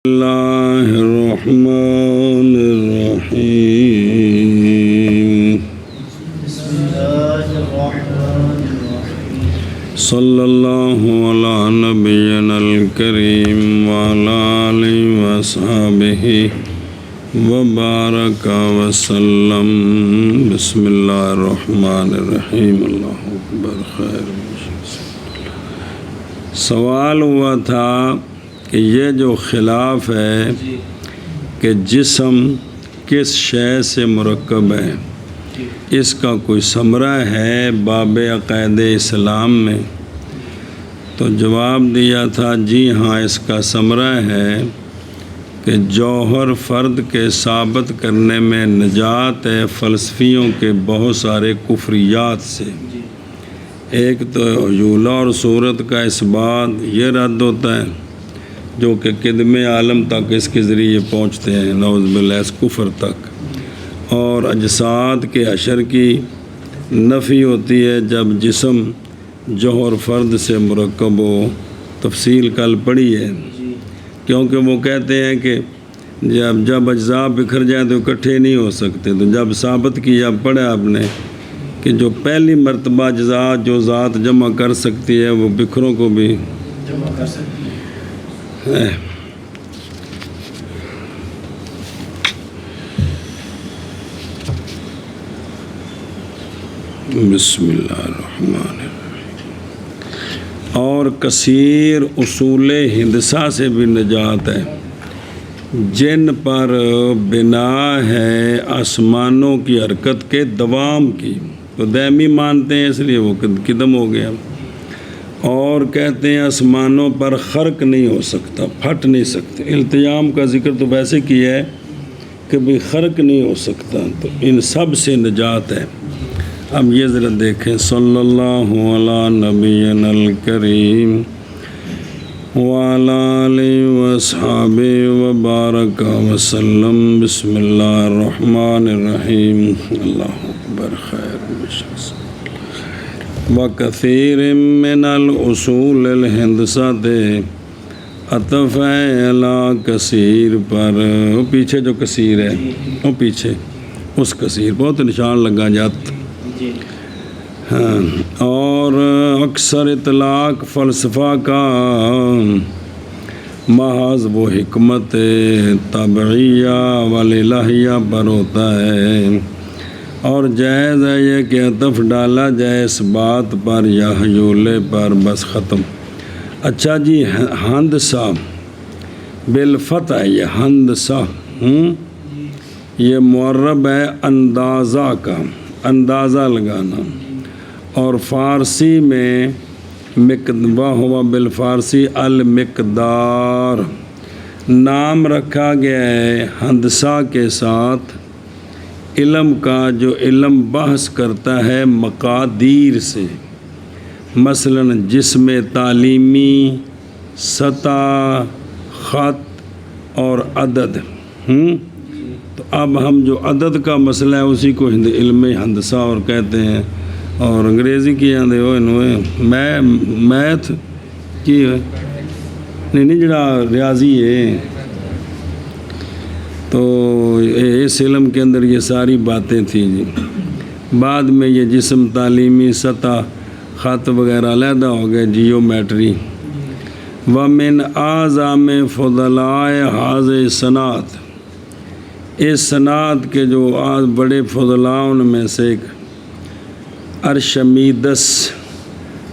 اللہ الرحمن الرحیم صلی اللہ علی نبینا الکریم وعلی آلہ وصحبہ وبارک وسلم۔ بسم اللہ الرحمن الرحیم۔ اللہ اکبر۔ خیر سوال ہوا تھا کہ یہ جو خلاف ہے کہ جسم کس شے سے مرکب ہے، اس کا کوئی ثمرہ ہے باب عقائد اسلام میں؟ تو جواب دیا تھا جی ہاں، اس کا ثمرہ ہے کہ جوہر فرد کے ثابت کرنے میں نجات ہے فلسفیوں کے بہت سارے کفریات سے۔ ایک تو حجولہ اور صورت کا اثبات، یہ رد ہوتا ہے جو کہ قدم عالم تک اس کے ذریعے پہنچتے ہیں، نعوذ باللہ، اس کفر تک۔ اور اجساد کے حشر کی نفی ہوتی ہے جب جسم جوہر فرد سے مرکب ہو، تفصیل کل پڑھی ہے، کیونکہ وہ کہتے ہیں کہ جب اجزاء بکھر جائیں تو اکٹھے نہیں ہو سکتے، تو جب ثابت کیا پڑھا آپ نے کہ جو پہلی مرتبہ اجزاء جو ذات جمع کر سکتی ہے وہ بکھروں کو بھی جمع کر سکتی ہے۔ بسم اللہ الرحمن الرحیم۔ اور کثیر اصول ہندسہ سے بھی نجات ہے جن پر بنا ہے آسمانوں کی حرکت کے دوام کی، تو دائمی مانتے ہیں اس لیے وہ قدم ہو گیا، اور کہتے ہیں آسمانوں پر خرق نہیں ہو سکتا، پھٹ نہیں سکتے۔ التیام کا ذکر تو ویسے کیا ہے کہ بھی خرق نہیں ہو سکتا، تو ان سب سے نجات ہے۔ اب یہ ذرا دیکھیں، صلی اللہ علی نبینا الکریم وعلی آلہ وصحبہ وبارک وسلم۔ بسم اللہ الرحمن الرحیم۔ اللہ اکبر۔ خیر وَكَثِيرٍ مِّنَ الْأُصُولِ الْهِندسَةِ عطف ہے علی کثیر پر، وہ پیچھے جو کثیر ہے، وہ پیچھے اس کثیر بہت نشان لگا جات۔ اور اکثر اطلاق فلسفہ کا محض وہ حکمت طبعیہ والالہیہ پر ہوتا ہے، اور جائز ہے یہ کہ عطف ڈالا جائے اس بات پر یا حجولے پر، بس ختم۔ اچھا جی، ہندسہ بالفتح، یہ ہندسہ یہ معرب ہے اندازہ کا، اندازہ لگانا، اور فارسی میں ہوا بالفارسی المقدار نام رکھا گیا ہے ہندسہ کے ساتھ علم کا، جو علم بحث کرتا ہے مقادیر سے، مثلا جسم تعلیمی، سطح، خط اور عدد۔ تو اب ہم جو عدد کا مسئلہ ہے اسی کو علم ہندسہ اور کہتے ہیں، اور انگریزی کی آدھے میتھ کی نہیں جڑا ریاضی ہے، تو اس علم کے اندر یہ ساری باتیں تھیں جی۔ بعد میں یہ جسم تعلیمی، سطح، خط وغیرہ علیحدہ ہو گئے، جیومیٹری۔ وَمِنْ أَعْظَمِ فُضَلَاءِ هَذِهِ الصَّنَاعَةِ، اس صنعت کے جو بڑے فضلاء ان میں سے ایک ارشمیدس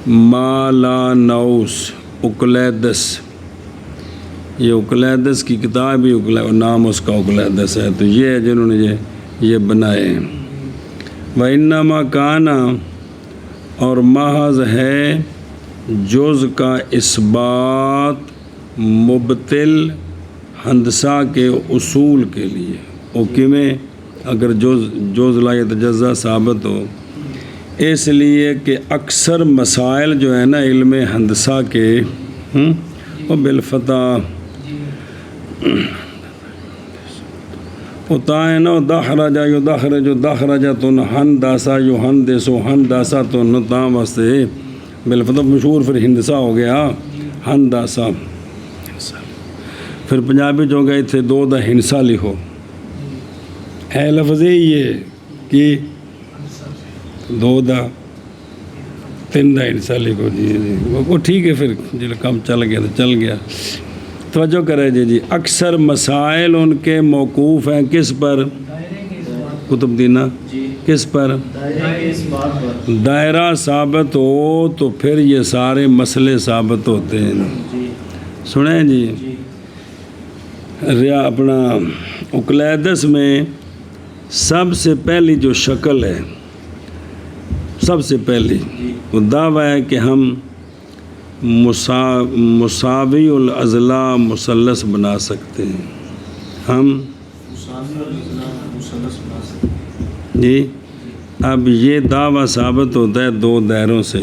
مالانوس اوکلیدس، یہ اوکلیدس کی کتاب ہی نام اس کا اوکلیدس ہے، تو یہ ہے جنہوں نے یہ بنائے ہیں۔ وَإِنَّمَا كَانَ، اور محض ہے جز کا اثبات مبطل ہندسہ کے اصول کے لیے، میں اگر جز لا یتجزا ثابت ہو، اس لیے کہ اکثر مسائل جو ہے نا علم ہندسہ کے وہ بالفتح ہوتا ہے نا، دخرج یدخرج دخرجۃ ہندسہ یہندس ہندسۃ، تام واسطے بالفتح مشہور، پھر ہندسہ ہو گیا ہندسہ۔ پھر پنجابی جو گئے تھے دو دا ہنسا لکھو، ہے لفظ یہ کہ دو دا تین دا ہنسا لکھو، جی وہ ٹھیک ہے، پھر جب کام چل گیا تو چل گیا۔ توجہ کرے جی اکثر مسائل ان کے موقوف ہیں کس پر؟ کتب دینہ کس پر؟ دائرہ ثابت ہو تو پھر یہ سارے مسئلے ثابت ہوتے ہیں۔ سنیں جی اپنا اقلیدس میں سب سے پہلی جو شکل ہے، سب سے پہلی وہ دعویٰ ہے کہ ہم مساوی الاضلاع مثلث بنا سکتے ہیں۔ ہم جی اب یہ دعویٰ ثابت ہوتا ہے دو دائروں سے۔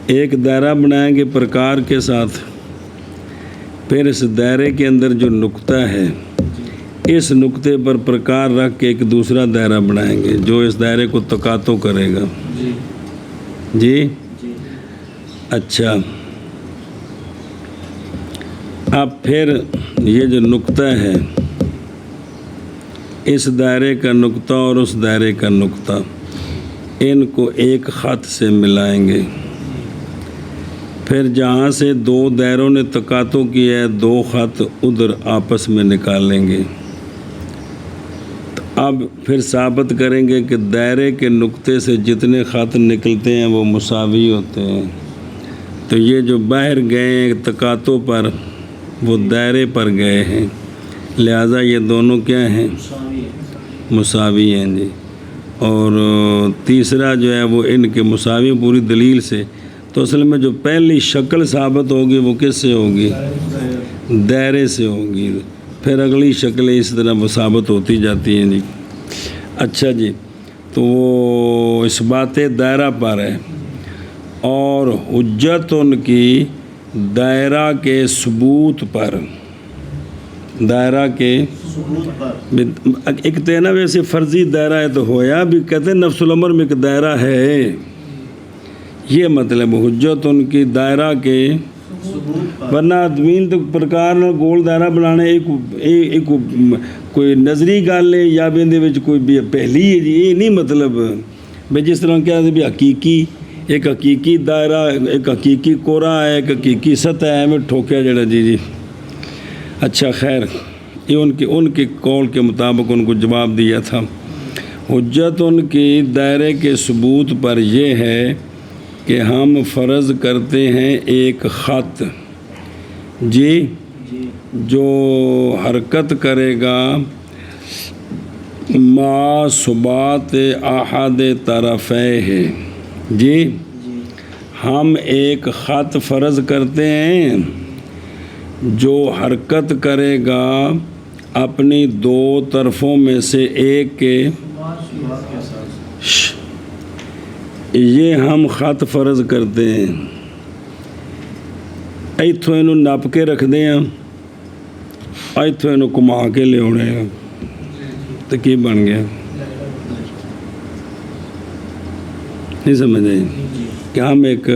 ایک دائرہ بنائیں گے پرکار کے ساتھ، پھر اس دائرے کے اندر جو نقطہ ہے اس نقطے پر پرکار رکھ کے ایک دوسرا دائرہ بنائیں گے جو اس دائرے کو تقاطع کرے گا۔ جی اچھا، اب پھر یہ جو نقطہ ہے اس دائرے کا نقطہ اور اس دائرے کا نقطہ، ان کو ایک خط سے ملائیں گے۔ پھر جہاں سے دو دائروں نے تقاطع کیا ہے دو خط ادھر آپس میں نکالیں گے۔ تو اب پھر ثابت کریں گے کہ دائرے کے نقطے سے جتنے خط نکلتے ہیں وہ مساوی ہوتے ہیں۔ تو یہ جو باہر گئے ہیں تقاطع پر وہ دائرے پر گئے ہیں، لہٰذا یہ دونوں کیا ہیں؟ مساوی ہیں جی۔ اور تیسرا جو ہے وہ ان کے مساوی پوری دلیل سے، تو اصل میں جو پہلی شکل ثابت ہوگی وہ کس سے ہوگی؟ دائرے سے ہوگی، پھر اگلی شکلیں اس طرح وہ ثابت ہوتی جاتی ہیں جی۔ اچھا جی، تو وہ اس بات دائرہ پر ہے، اور حجت ان کی دائرہ کے ثبوت پر، دائرہ کے ایک تو نا ویسے فرضی دائرہ ہے تو ہویا بھی کہتے ہیں نفس الامر میں ایک دائرہ ہے، یہ مطلب حجت ان کی دائرہ کے، ورنہ آدمین تو پرکار نہ گول دائرہ بنانے ایک کوئی نظری گل ہے یا بھی اندے وچ کوئی پہلی ہے جی، یہ نہیں مطلب بھائی جس طرح کیا بھی حقیقی ایک حقیقی دائرہ، ایک حقیقی کورا ہے، ایک حقیقی سطح ہے، میں ٹھوکیا جڑا جی۔ اچھا خیر، یہ ان کے قول کے مطابق ان کو جواب دیا تھا۔ حجت ان کی دائرے کے ثبوت پر یہ ہے کہ ہم فرض کرتے ہیں ایک خط جی جو حرکت کرے گا ما ثبات احد طرفے ہے جی، ہم ایک خط فرض کرتے ہیں جو حرکت کرے گا اپنی دو طرفوں میں سے ایک کے، یہ ہم خط فرض کرتے ہیں۔ ایتھوں انہوں نپ کے رکھ دیں ایتھوں انہوں کما کے لے آنے تو کی بن گیا؟ نہیں سمجھ آئی کہ ہم ایک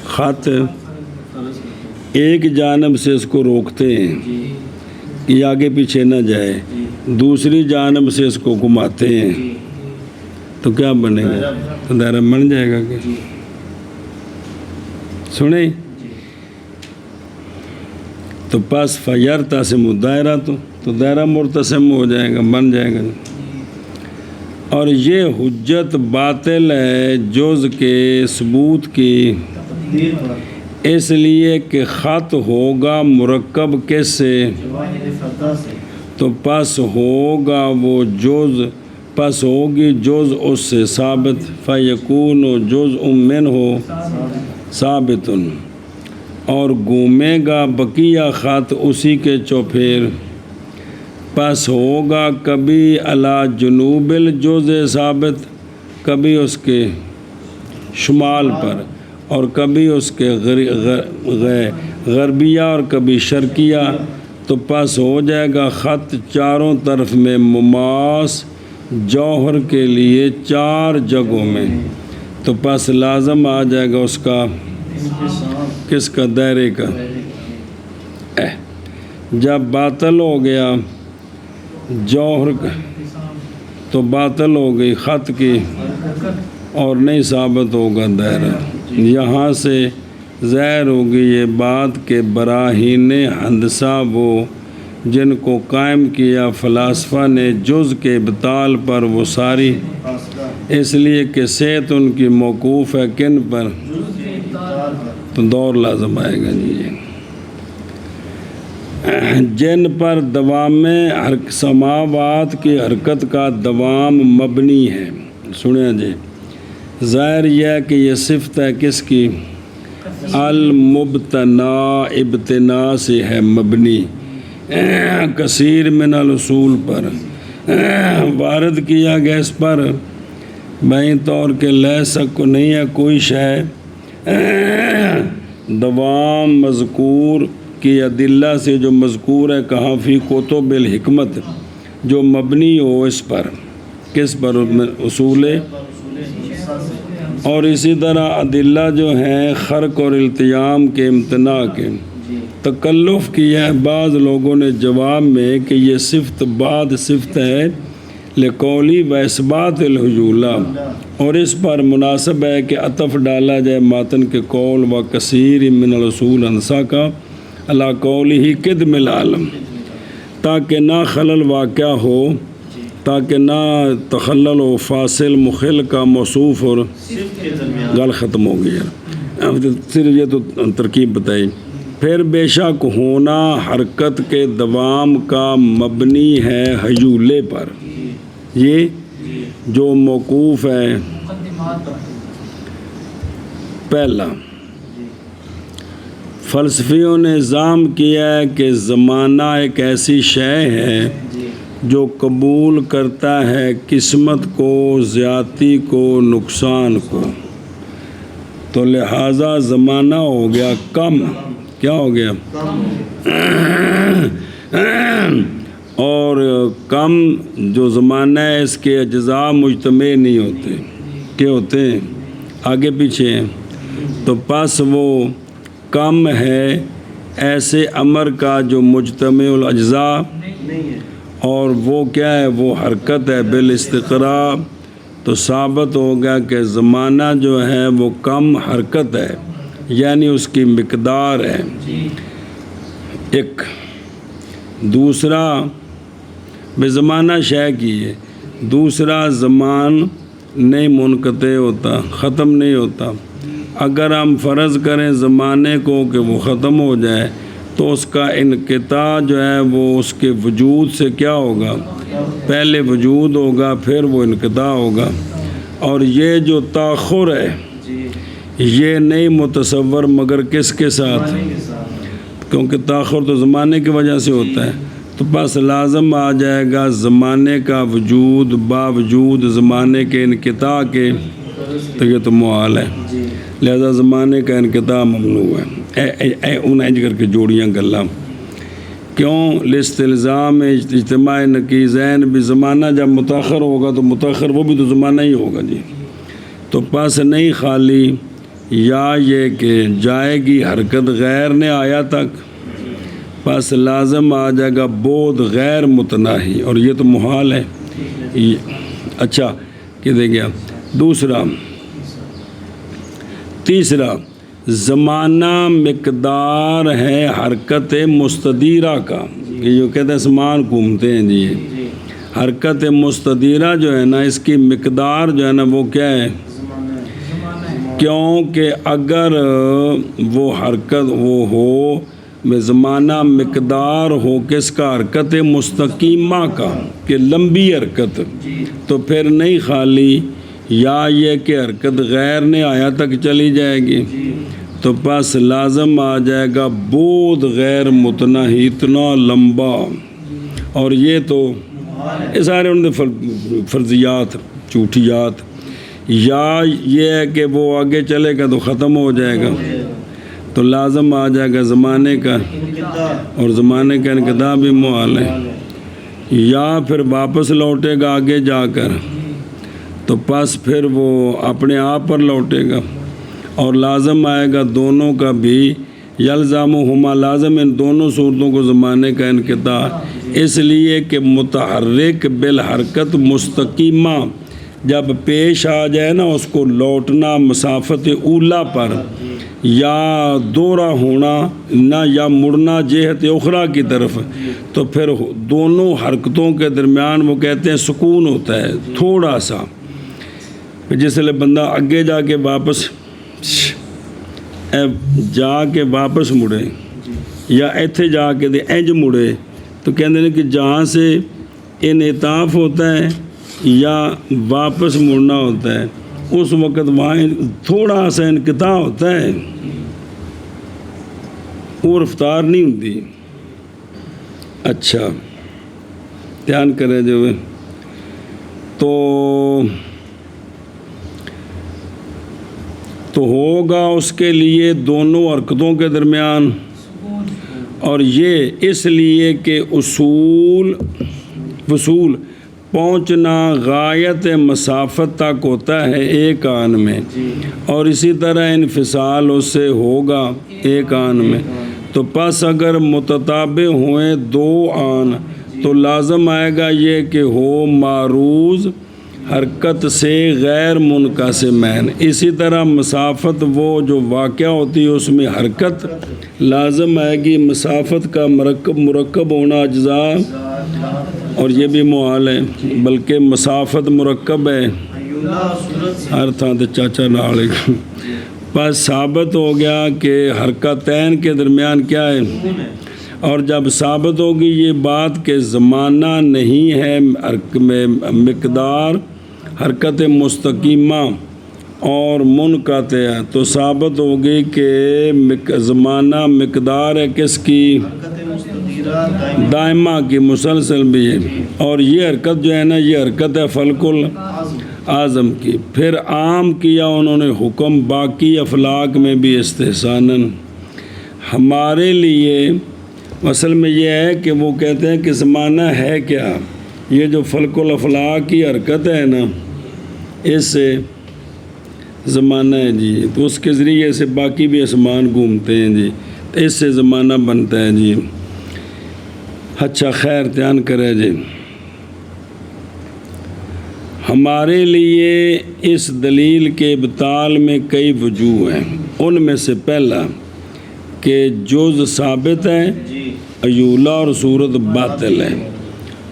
خط ایک جانب سے اس کو روکتے ہیں کہ آگے پیچھے نہ جائے، دوسری جانب سے اس کو گھماتے ہیں تو کیا بنے گا؟ تو دائرہ بن جائے گا کہ سنیں تو پس فیرتسم دائرہ تو دائرہ مرتسم ہو جائے گا، بن جائے گا۔ اور یہ حجت باطل ہے جز کے ثبوت کی، اس لیے کہ خط ہوگا مرکب کس سے؟ تو پس ہوگا وہ جز، پس ہوگی جز اس سے ثابت، فیکون جزء منہ ثابت، اور گھومے گا بقیہ خط اسی کے چوپھیر، پس ہوگا کبھی علی جنوب الجزء ثابت، کبھی اس کے شمال پر، اور کبھی اس کے غربیہ اور کبھی شرقیہ، تو پس ہو جائے گا خط چاروں طرف میں مماس جوہر کے لیے چار جگہوں میں، تو پس لازم آ جائے گا اس کا، کس کا؟ دائرے کا۔ جب باطل ہو گیا جوہر تو باطل ہو گئی خط کی اور نہیں ثابت ہوگا دائرہ۔ یہاں سے ظاہر ہوگی یہ بات کہ براہین ہندسہ وہ جن کو قائم کیا فلاسفہ نے جز کے ابطال پر وہ ساری، اس لیے کہ صحت ان کی موقوف ہے کن پر، تو دور لازم آئے گا جی، جن پر دوام سماوات کی حرکت کا دوام مبنی ہے۔ سنیں جی، ظاہر یہ ہے کہ یہ صفت ہے کس کی، المبتنا، ابتنا سے ہے مبنی، کثیر من الاصول پر وارد کیا گیا اس پر بین طور کے لیسک کو نہیں ہے کوئی شے دوام مذکور کی ادلہ سے جو مذکور ہے کہاں فی کتب الحکمت، جو مبنی ہو اس پر، کس پر، اصول، اور اسی طرح ادلہ جو ہیں خرق اور التیام کے امتناع کے۔ تکلف کیا ہے بعض لوگوں نے جواب میں کہ یہ صفت بعد صفت ہے لقولی و اثبات الحجولہ، اور اس پر مناسب ہے کہ عطف ڈالا جائے ماتن کے قول و کثیر من الاصول انسا کا علی قولی قدم العالم، تاکہ نہ خلل واقع ہو، تاکہ نہ تخلل و فاصل مخل کا موصوف، اور گل ختم ہو گئی ہے، صرف یہ تو ترکیب بتائی۔ پھر بے شک ہونا حرکت کے دوام کا مبنی ہے حجولے پر، یہ جو موقوف ہے۔ پہلا، فلسفیوں نے الزام کیا ہے کہ زمانہ ایک ایسی شے ہے جو قبول کرتا ہے قسمت کو، زیادتی کو، نقصان کو، تو لہٰذا زمانہ ہو گیا کم، کیا ہو گیا، اور کم جو زمانہ ہے اس کے اجزاء مجتمع نہیں ہوتے، کیا ہوتے ہیں، آگے پیچھے ہیں، تو پس وہ کم ہے ایسے امر کا جو مجتمع الاجزاء، اور وہ کیا ہے، وہ حرکت ہے بالاستقراء، تو ثابت ہو گیا کہ زمانہ جو ہے وہ کم حرکت ہے، یعنی اس کی مقدار ہے ایک۔ دوسرا بے زمانہ شے کی ہے، دوسرا زمان نہیں منقطع ہوتا، ختم نہیں ہوتا۔ اگر ہم فرض کریں زمانے کو کہ وہ ختم ہو جائے تو اس کا انقطاع جو ہے وہ اس کے وجود سے کیا ہوگا، پہلے وجود ہوگا پھر وہ انقطاع ہوگا، اور یہ جو تاخر ہے یہ نہیں متصور مگر کس کے ساتھ، کیونکہ تاخر تو زمانے کی وجہ سے ہوتا ہے، تو بس لازم آ جائے گا زمانے کا وجود باوجود زمانے کے انقطاع کے، تو یہ تو محال ہے، لہذا زمانے کا انقطاع ممنوع ہے۔ انہیں کر کے جوڑیاں گلا کیوں، لاستلزام اجتماع نقیضین بھی، زمانہ جب متاخر ہوگا تو متاخر وہ بھی تو زمانہ ہی ہوگا جی، تو پس نہیں خالی یا یہ کہ جائے گی حرکت غیر نے آیا تک، پس لازم آ جائے گا بود غیر متناہی، اور یہ تو محال ہے۔ اچھا کدھر گیا دوسرا، تیسرا، زمانہ مقدار ہے حرکت مستدیرہ کا، یہ جو کہتے ہیں سامان گھومتے ہیں جی، حرکت مستدیرہ جو ہے نا اس کی مقدار جو ہے نا وہ کیا ہے، کیونکہ اگر وہ حرکت وہ ہو میں زمانہ مقدار ہو کس کا، حرکت مستقیمہ کا، کہ لمبی حرکت، تو پھر نہیں خالی یا یہ کہ حرکت غیر نے آیا تک چلی جائے گی، تو پس لازم آ جائے گا بود غیر متناہی، اتنا لمبا، اور یہ تو یہ سارے ان فرضیات جھوٹیات، یا یہ ہے کہ وہ آگے چلے گا تو ختم ہو جائے گا، تو لازم آ جائے گا زمانے کا، اور زمانے کا انقطاع بھی محال ہے، یا پھر واپس لوٹے گا آگے جا کر، تو پس پھر وہ اپنے آپ پر لوٹے گا، اور لازم آئے گا دونوں کا بھی، یلزمہما لازم ان دونوں صورتوں کو زمانے کا انقطاع، اس لیے کہ متحرک بالحرکت مستقیمہ جب پیش آ جائے نا اس کو لوٹنا مسافت اولا پر یا دورہ ہونا نہ یا مڑنا جہت اخرى کی طرف، تو پھر دونوں حرکتوں کے درمیان وہ کہتے ہیں سکون ہوتا ہے تھوڑا سا، جس لئے بندہ اگے جا کے واپس مڑے یا ایتھے جا کے انج مڑے تو کہتے ہیں کہ جہاں سے انعطاف ہوتا ہے یا واپس مڑنا ہوتا ہے اس وقت وہاں تھوڑا سا انقطاع ہوتا ہے، وہ رفتار نہیں ہوتی۔ اچھا دھیان کرے جو تو ہوگا اس کے لیے دونوں حرکتوں کے درمیان، اور یہ اس لیے کہ وصول پہنچنا غایت مسافت تک ہوتا ہے ایک آن میں، اور اسی طرح انفصال اس سے ہوگا ایک آن میں، تو پس اگر متتابع ہوئیں دو آن تو لازم آئے گا یہ کہ ہو معروض حرکت سے غیر منقسمین، اسی طرح مسافت وہ جو واقع ہوتی ہے اس میں حرکت لازم آئے گی، مسافت کا مرکب ہونا اجزاء، اور یہ بھی محال ہے بلکہ مسافت مرکب ہے ہر تھان تے چاچا نال، بس ثابت ہو گیا کہ حرکتین کے درمیان کیا ہے، اور جب ثابت ہوگی یہ بات کہ زمانہ نہیں ہے مقدار حرکت مستقیمہ اور منقطع، تو ثابت ہوگی کہ زمانہ مقدار ہے کس کی، دائمہ کی، مسلسل بھی ہے، اور یہ حرکت جو ہے نا یہ حرکت ہے فلک اعظم کی۔ پھر عام کیا انہوں نے حکم باقی افلاک میں بھی استحساناً، ہمارے لیے اصل میں یہ ہے کہ وہ کہتے ہیں کہ زمانہ ہے کیا، یہ جو فلک الافلاک کی حرکت ہے نا اس سے زمانہ ہے جی، تو اس کے ذریعے سے باقی بھی آسمان گھومتے ہیں جی، تو اس سے زمانہ بنتا ہے جی۔ اچھا خیر دھیان کرے جی، ہمارے لیے اس دلیل کے ابطال میں کئی وجوہ ہیں، ان میں سے پہلا کہ جز ثابت ہے ایولا اور صورت باطل ہے،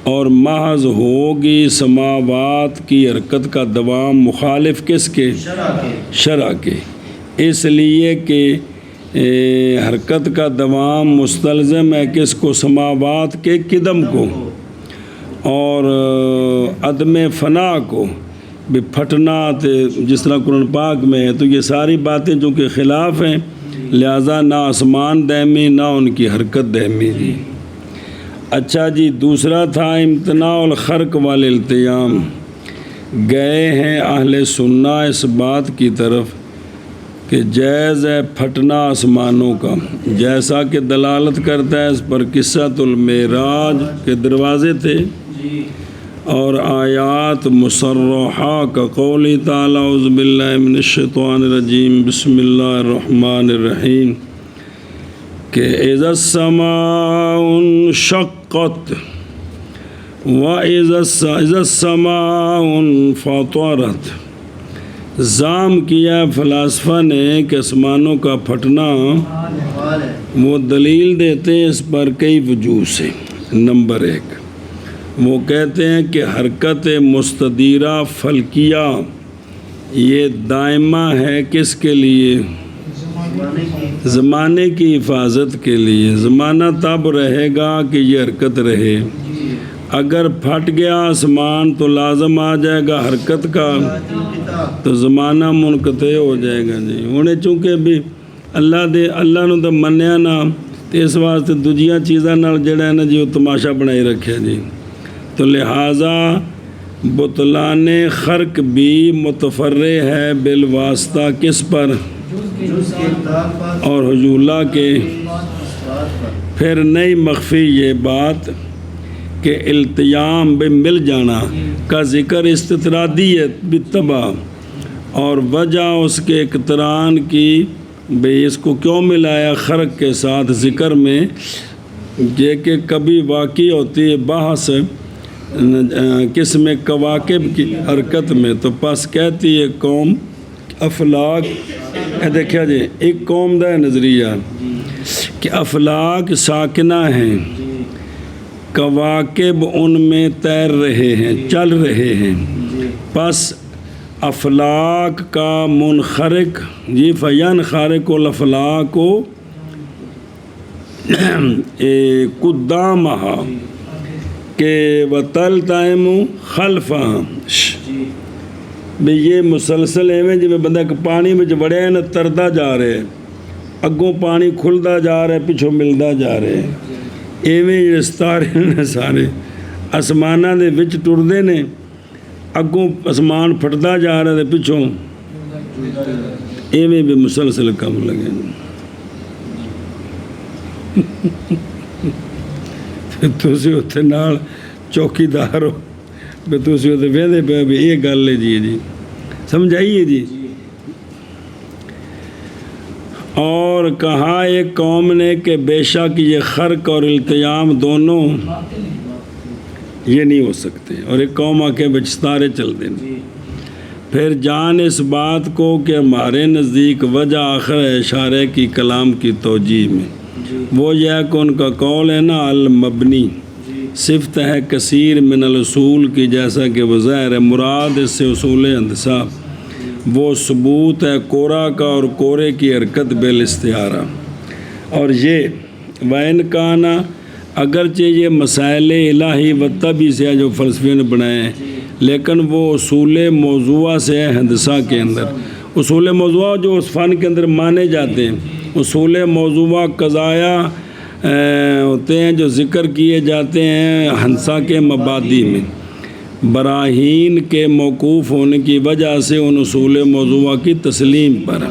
اور محض ہوگی سماوات کی حرکت کا دوام مخالف کس کے، شرع کے، اس لیے کہ حرکت کا دوام مستلزم ہے کس کو، سماوات کے قدم کو، اور عدم فنا کو، بھی پھٹنا جس طرح قرآن پاک میں ہے، تو یہ ساری باتیں جو کہ خلاف ہیں، لہٰذا نہ آسمان دائمی نہ ان کی حرکت دائمی دی۔ اچھا جی دوسرا تھا امتناع الخرق والالتیام، گئے ہیں اہل سنہ اس بات کی طرف کہ جائز ہے پھٹنا آسمانوں کا، جیسا کہ دلالت کرتا ہے اس پر قصۃ المعراج کے دروازے تھے، اور آیات مصرحہ کا قول تعالی اعوذ باللہ من الشیطان الرجیم بسم اللہ الرحمن الرحیم کہ اذا السماء انشقت واذا السماء انفطرت، زام کیا فلاسفہ نے کہ آسمانوں کا پھٹنا، وہ دلیل دیتے ہیں اس پر کئی وجوہ سے۔ نمبر ایک وہ کہتے ہیں کہ حرکت مستدیرہ فلکیہ یہ دائمہ ہے کس کے لیے، زمانے کی حفاظت کے لیے، زمانہ تب رہے گا کہ یہ حرکت رہے، اگر پھٹ گیا آسمان تو لازم آ جائے گا حرکت کا، تو زمانہ منقطع ہو جائے گا جی۔ انہیں چونکہ بھی اللہ نو تو منیا نہ، تو اس واسطے دوجیاں چیزاں نال جڑا ہے نا جی وہ تماشا بنائی رکھے جی، تو لہٰذا بطلان خرق بھی متفرع ہے بالواسطہ کس پر، اور حجولہ کے۔ پھر نئی مخفی یہ بات کہ التیام بے مل جانا کا ذکر استطرادی ہے بالطبع، اور وجہ اس کے اقتران کی بھئی اس کو کیوں ملایا خرق کے ساتھ ذکر میں؟ یہ کہ کبھی واقع ہوتی ہے بحث کس میں کواکب کی حرکت میں، تو پس کہتی ہے قوم افلاک، دیکھا جی ایک قوم دا نظریہ کہ افلاک ساکنہ ہیں، کواکب ان میں تیر رہے ہیں، چل رہے ہیں، پس افلاک کا منخرق جی فینخرق الافلاک قدامہا کہ وتلتئم خلفہا، بھی یہ مسلسل ایویں جی بندہ پانی میں وڑے نا تردا جا رہے، اگوں پانی کھلدا جا رہا ہے، پچھوں ملدا جا رہے، ایویں جڑے ستارے نے سارے آسماناں دے وچ ٹردے نے، اگوں آسمان پھٹدا جا رہا ہے پچھوں ایویں بھی مسلسل کم لگے تسی اتنے نال چوکیدار ہو بھی تسی اتنے وہدے پے بھی یہ گل ہے جی سمجھ آئیے جی۔ اور کہا ایک قوم نے کہ بے شک یہ خرق اور التیام دونوں یہ نہیں ہو سکتے، اور ایک قوم آ کے بچ ستارے چل دیں۔ پھر جان اس بات کو کہ ہمارے نزدیک وجہ آخر ہے اشارے کی کلام کی توجیہ میں، وہ یہ کہ ان کا قول ہے نا المبنی، صفت ہے کثیر من الاصول کی، جیسا کہ وہ ظاہر ہے، مراد اس سے اصول ہندسہ وہ ثبوت ہے کورا کا اور کورے کی حرکت بالاستعارہ۔ اور یہ وَإِنْ كَانَ اگرچہ یہ مسائل الہی و طبی سے جو فلسفیوں نے بنائے ہیں، لیکن وہ اصول موضوعہ سے ہے ہندسہ کے اندر، اصول موضوعہ جو اس فن کے اندر مانے جاتے ہیں، اصول موضوعہ قضایا ہوتے ہیں جو ذکر کیے جاتے ہیں ہندسہ کے مبادی میں، براہین کے موقوف ہونے کی وجہ سے ان اصول موضوعہ کی تسلیم پر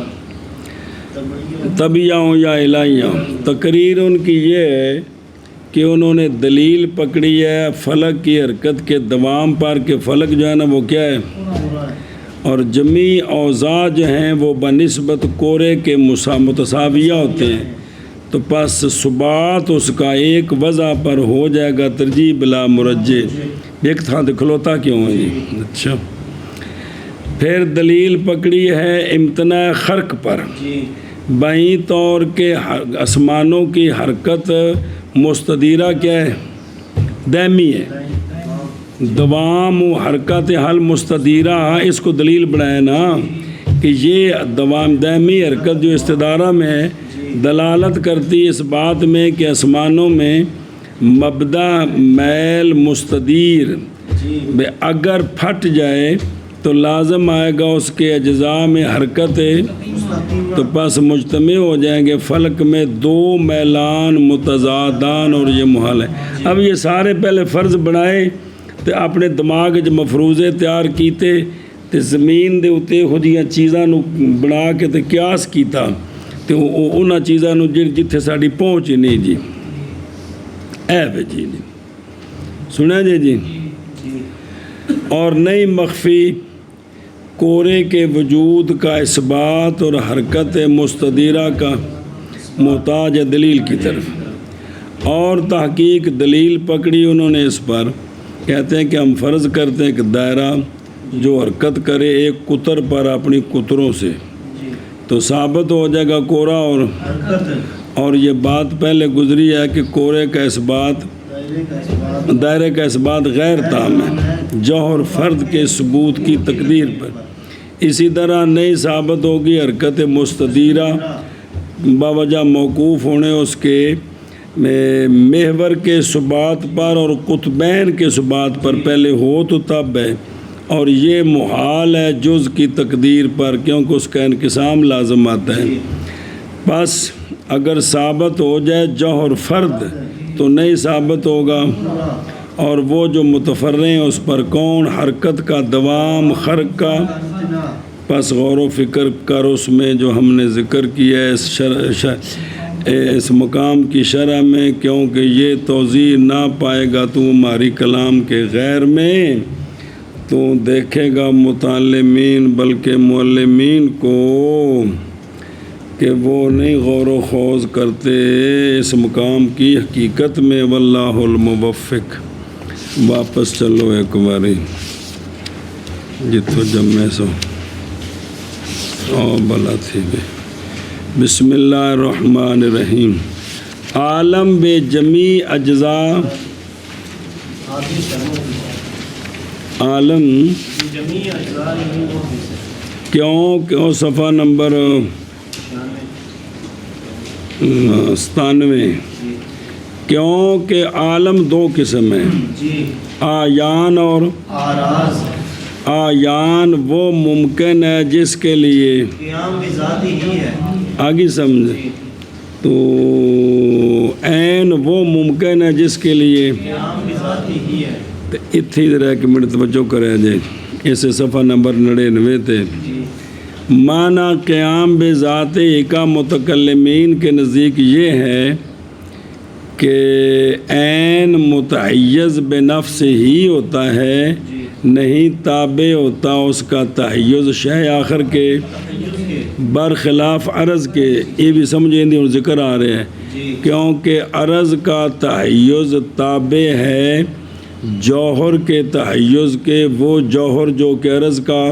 طبیعوں یا الہیوں۔ تقریر ان کی یہ ہے کہ انہوں نے دلیل پکڑی ہے فلک کی حرکت کے دوام پر، کہ فلک جو ہے نا وہ کیا ہے، اور جمیع اوضاع جو ہیں وہ بنسبت کورے کے متساویہ ہوتے ہیں، تو پس ثبات اس کا ایک وضع پر ہو جائے گا ترجیح بلا مرجع، ایک تھا تو کھلوتا کیوں ہے یہ؟ اچھا پھر دلیل پکڑی ہے امتناع خرق پر، بائیں طور کے آسمانوں کی حرکت مستدیرہ کیا ہے، دائمی ہے، دوام و حرکت حل مستدیرہ، اس کو دلیل بنائے نا کہ یہ دوام دائمی حرکت جو استدارہ میں ہے دلالت کرتی اس بات میں کہ آسمانوں میں مبدا میل مستدیر اگر پھٹ جائے تو لازم آئے گا اس کے اجزاء میں حرکت، تو پس مجتمع ہو جائیں گے فلک میں دو میلان متضادان، اور یہ محال ہے۔ اب یہ سارے پہلے فرض بنائے تو اپنے دماغ جو مفروضے تیار کیتے تو زمین دے اتے ہو جیاں چیزاں نو بنا کے تو قیاس کیتا تو انہاں چیزاں نو جتھے ساڑی پہنچ نہیں جی اے بے جی سنا جی۔ اور نئی مخفی کورے کے وجود کا اثبات اور حرکت مستدیرہ کا محتاج ہے دلیل کی طرف، اور تحقیق دلیل پکڑی انہوں نے اس پر، کہتے ہیں کہ ہم فرض کرتے ہیں کہ دائرہ جو حرکت کرے ایک قطر پر اپنی قطروں سے تو ثابت ہو جائے گا کورا، اور یہ بات پہلے گزری ہے کہ کورے کا اثبات دائرے کا اثبات غیر تام ہے جوہر فرد کے ثبوت کی تقدیر پر، اسی طرح نہیں ثابت ہوگی حرکت مستدیرہ باوجہ موقوف ہونے اس کے محور کے ثبات پر اور قطبین کے ثبات پر، پہلے ہو تو تب ہے، اور یہ محال ہے جز کی تقدیر پر کیونکہ اس کا انقسام لازم آتا ہے۔ بس اگر ثابت ہو جائے جوہر فرد تو نہیں ثابت ہوگا، اور وہ جو متفرع ہیں اس پر کون، حرکت کا دوام خرق کا۔ پس غور و فکر کر اس میں جو ہم نے ذکر کیا ہے اس مقام کی شرح میں، کیونکہ یہ توضیح نہ پائے گا تو ہماری کلام کے غیر میں، تو دیکھے گا متعلمین بلکہ معلمین کو کہ وہ نہیں غور و خوض کرتے اس مقام کی حقیقت میں۔ واللہ الموفق۔ واپس چلو ایک باری جتوں جمے سو او بلا تھی بے۔ بسم اللہ الرحمن الرحیم۔ عالم بے جمیع اجزاء، عالم کیوں صفحہ نمبر 97۔ کیونکہ عالم دو قسم ہیں، آیان اور آراز۔ آیان وہ ممکن ہے جس کے لیے قیام بذاتی ہی ہے، آگے سمجھے، تو عین وہ ممکن ہے جس کے لیے قیام بذاتی ہی ہے۔ تو اتھی ذرا کہ منٹ توجہ کرے جائے، اسے صفحہ نمبر 99 تے معنی قیام بذاتی کا متکلمین کے نزدیک یہ ہے کہ عین متحیز بنفس ہی ہوتا ہے، نہیں تابع ہوتا اس کا تحیز شے آخر کے، برخلاف عرض کے۔ یہ بھی سمجھیں دی اور ذکر آ رہے ہیں، کیونکہ عرض کا تحیز تابع ہے جوہر کے تحیز کے، وہ جوہر جو کہ عرض کا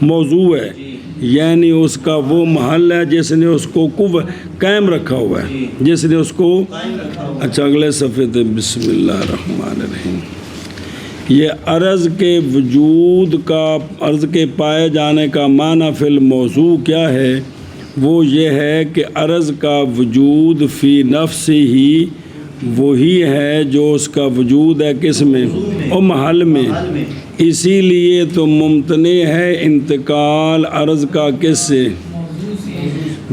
موضوع ہے، یعنی اس کا وہ محل ہے جس نے اس کو قائم رکھا ہوا ہے، جس نے اس کو۔ اچھا اگلے صفحے تے بسم اللہ الرحمن الرحیم۔ یہ عرض کے وجود کا، عرض کے پائے جانے کا معنی فی الموضوع کیا ہے؟ وہ یہ ہے کہ عرض کا وجود فی نفس ہی وہی ہے جو اس کا وجود ہے کس میں؟ اور محل میں۔ اسی لیے تو ممتنع ہے انتقال عرض کا کس سے؟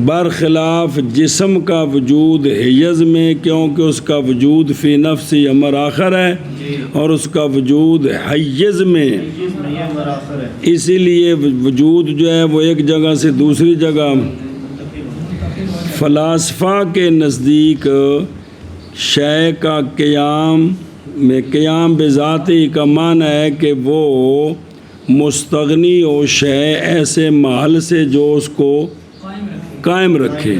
برخلاف جسم کا وجود حیز میں، کیونکہ اس کا وجود فی نفس امر آخر ہے اور اس کا وجود حیز میں، اسی لیے وجود جو ہے وہ ایک جگہ سے دوسری جگہ۔ فلاسفہ کے نزدیک شے کا قیام میں قیام بذاتی کا معنی ہے کہ وہ مستغنی ہو شے ایسے محل سے جو اس کو قائم رکھے،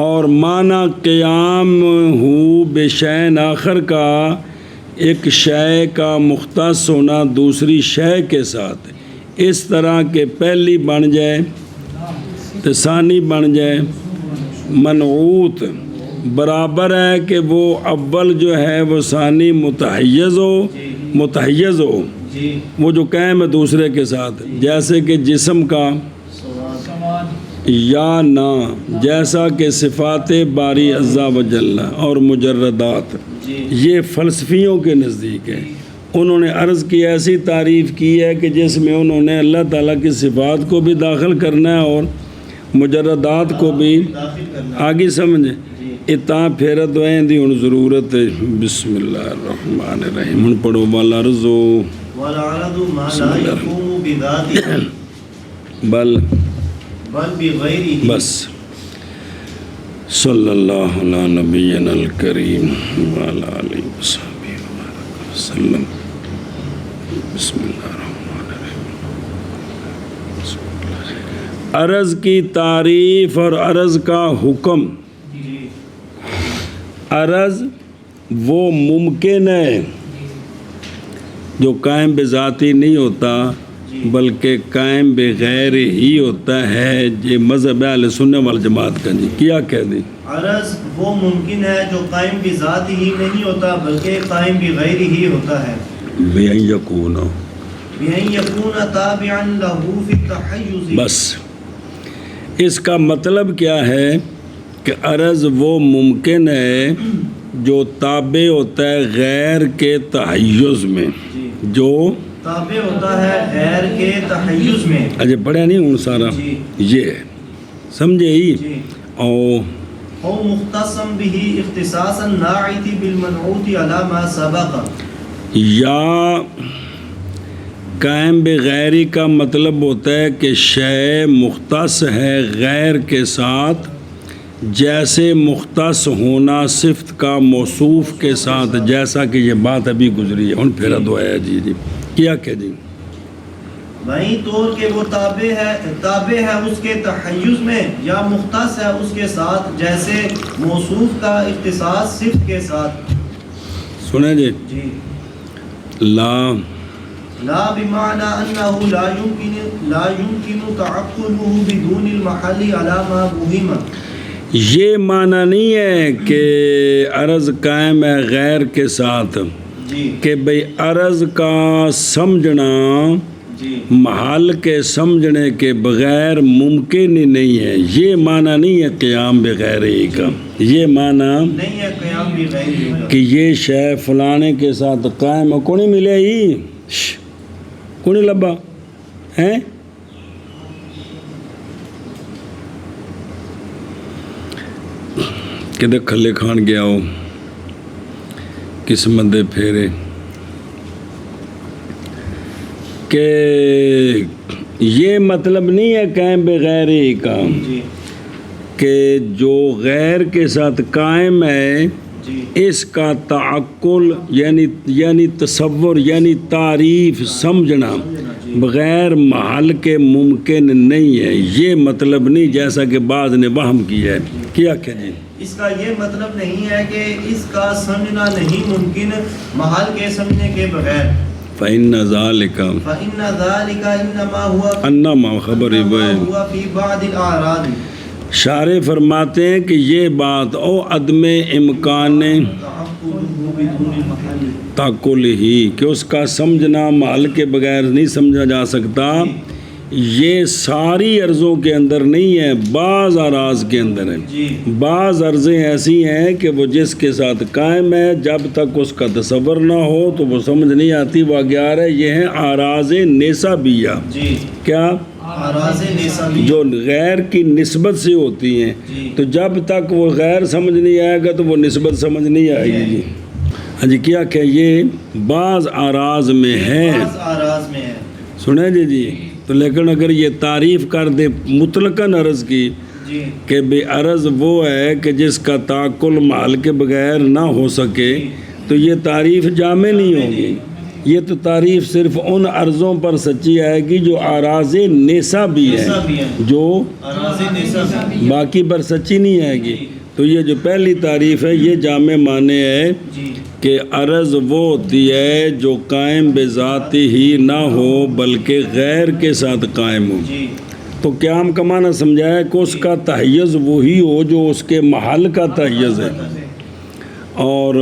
اور معنی قیام ہو بشین آخر کا ایک شے کا مختص ہونا دوسری شے کے ساتھ، اس طرح کہ پہلی بن جائے تو ثانی بن جائے۔ منعوت برابر ہے کہ وہ اول جو ہے وہ ثانی متحیز ہو وہ جو قائم ہے دوسرے کے ساتھ، جیسے کہ جسم کا یا نہ، جیسا کہ صفات باری عز و جل اور مجردات۔ یہ فلسفیوں کے نزدیک ہے، انہوں نے عرض کی ایسی تعریف کی ہے کہ جس میں انہوں نے اللہ تعالیٰ کی صفات کو بھی داخل کرنا ہے اور مجردات کو بھی آگے سمجھیں۔ اتنا پھر دعائیں دی ان ضرورت ہے۔ بسم اللہ الرحمن الرحیم۔ ان پڑھو والارض بل بس صلی اللہ علیہ نبینا الکریم وعلی آلہ وصحبہ وسلم۔ بسم اللہ الرحمن الرحیم۔ عرض کی تعریف اور عرض کا حکم۔ عرض وہ ممکن ہے جو قائم بذاتی نہیں ہوتا بلکہ قائم بغیر ہی ہوتا ہے۔ یہ مذہب اہل سنت والجماعت کا جی کیا کہہ دیں؟ عرض وہ ممکن ہے جو قائم بذاتی ہی نہیں ہوتا بلکہ قائم بغیر ہی ہوتا ہے۔ بِأَن يَكُونَ تَابِعًا لَهُ فِي التَّحَيُّزِ۔ بس اس کا مطلب کیا ہے کہ عرض وہ ممکن ہے جو تابع ہوتا ہے غیر کے تحیز میں، جو تابع ہوتا ہے غیر کے تحیز میں۔ اچھا پڑھا نہیں ہوں سارا، یہ ہے سمجھے ہی۔ او مختصم به اختصاصا ناعت بالمنعوت علی ما سبق، یا قائم بغیری کا مطلب ہوتا ہے کہ شے مختص ہے غیر کے ساتھ، جیسے مختص ہونا صفت کا موصوف کے ساتھ، جیسا کہ یہ بات ابھی گزری ہے۔ ان پھر دعا ہے جی کیا کہ جی وہیں طور کہ وہ تابع ہے اس کے تحیز میں یا مختص ہے اس کے ساتھ، جیسے موصوف کا اختصاص صفت کے ساتھ۔ سنیں جی، جی لا بمعنى أنه لا يمكن تعقله بدون المحل على ما بهم۔ یہ معنی نہیں ہے کہ عرض قائم ہے غیر کے ساتھ، جی کہ بھئی عرض کا سمجھنا جی محل کے سمجھنے کے بغیر ممکن ہی نہیں ہے، یہ معنی نہیں ہے قیام بغیر ہی کا، یہ معنی نہیں ہے قیام بھی غیر کہ یہ شے فلانے کے ساتھ قائم ہے، کونی ملے ہی کونی لبا ہیں۔ کدے کھلے کھان گیا ہو قسمت دے پھیرے، کہ یہ مطلب نہیں ہے قائم بغیر ہی کا جی کہ جو غیر کے ساتھ قائم ہے جی اس کا تعقل یعنی تصور یعنی تعریف سمجھنا بغیر محل کے ممکن نہیں ہے، یہ مطلب نہیں جیسا کہ بعض نے وہم کیا ہے۔ کیا کہ جی اس کا یہ مطلب نہیں ہے کہ اس کا سمجھنا نہیں ممکن محل کے سمجھنے کے بغیر۔ فَإِنَّ ذَلِكَ فَإِنَّ ذَلِكَ إِنَّمَا انما خبر هو فی بعض الأعراض۔ شارح فرماتے ہیں کہ یہ بات او عدم امکان تعقله بدون المحل۔ تعقل ہی کہ اس کا سمجھنا محل کے بغیر نہیں سمجھا جا سکتا، یہ ساری عرضوں کے اندر نہیں ہے، بعض اراض کے اندر ہے۔ جی بعض عرضیں ایسی ہیں کہ وہ جس کے ساتھ قائم ہے جب تک اس کا تصور نہ ہو تو وہ سمجھ نہیں آتی، وہ اگیار ہے۔ یہ ہیں اراض نسبیہ۔ جی کیا؟ اراض نسبی جو غیر کی نسبت سے ہوتی ہیں، جی تو جب تک وہ غیر سمجھ نہیں آئے گا تو وہ نسبت سمجھ نہیں آئے گی۔ جی ہاں جی، کیا کہ یہ بعض اراض میں ہے، بعض اراض میں ہے۔ سنیں جی تو لیکن اگر یہ تعریف کر دے مطلقاً عرض کی جی کہ بے عرض وہ ہے کہ جس کا تعقل محل کے بغیر نہ ہو سکے، تو یہ تعریف جامع نہیں ہوگی، یہ تو تعریف صرف ان عرضوں پر سچی آئے گی جو اراض نسبی ہے، جو اراض نسبی باقی پر سچی نہیں آئے گی۔ تو یہ جو پہلی تعریف ہے یہ جامع معنی ہے جی کہ عرض وہ ہوتی ہے جو قائم بذات ہی نہ ہو بلکہ غیر کے ساتھ قائم ہو۔ جی تو قیام کا معنی سمجھایا کہ اس کا تحیز وہی ہو جو اس کے محل کا تحیز ہے، اور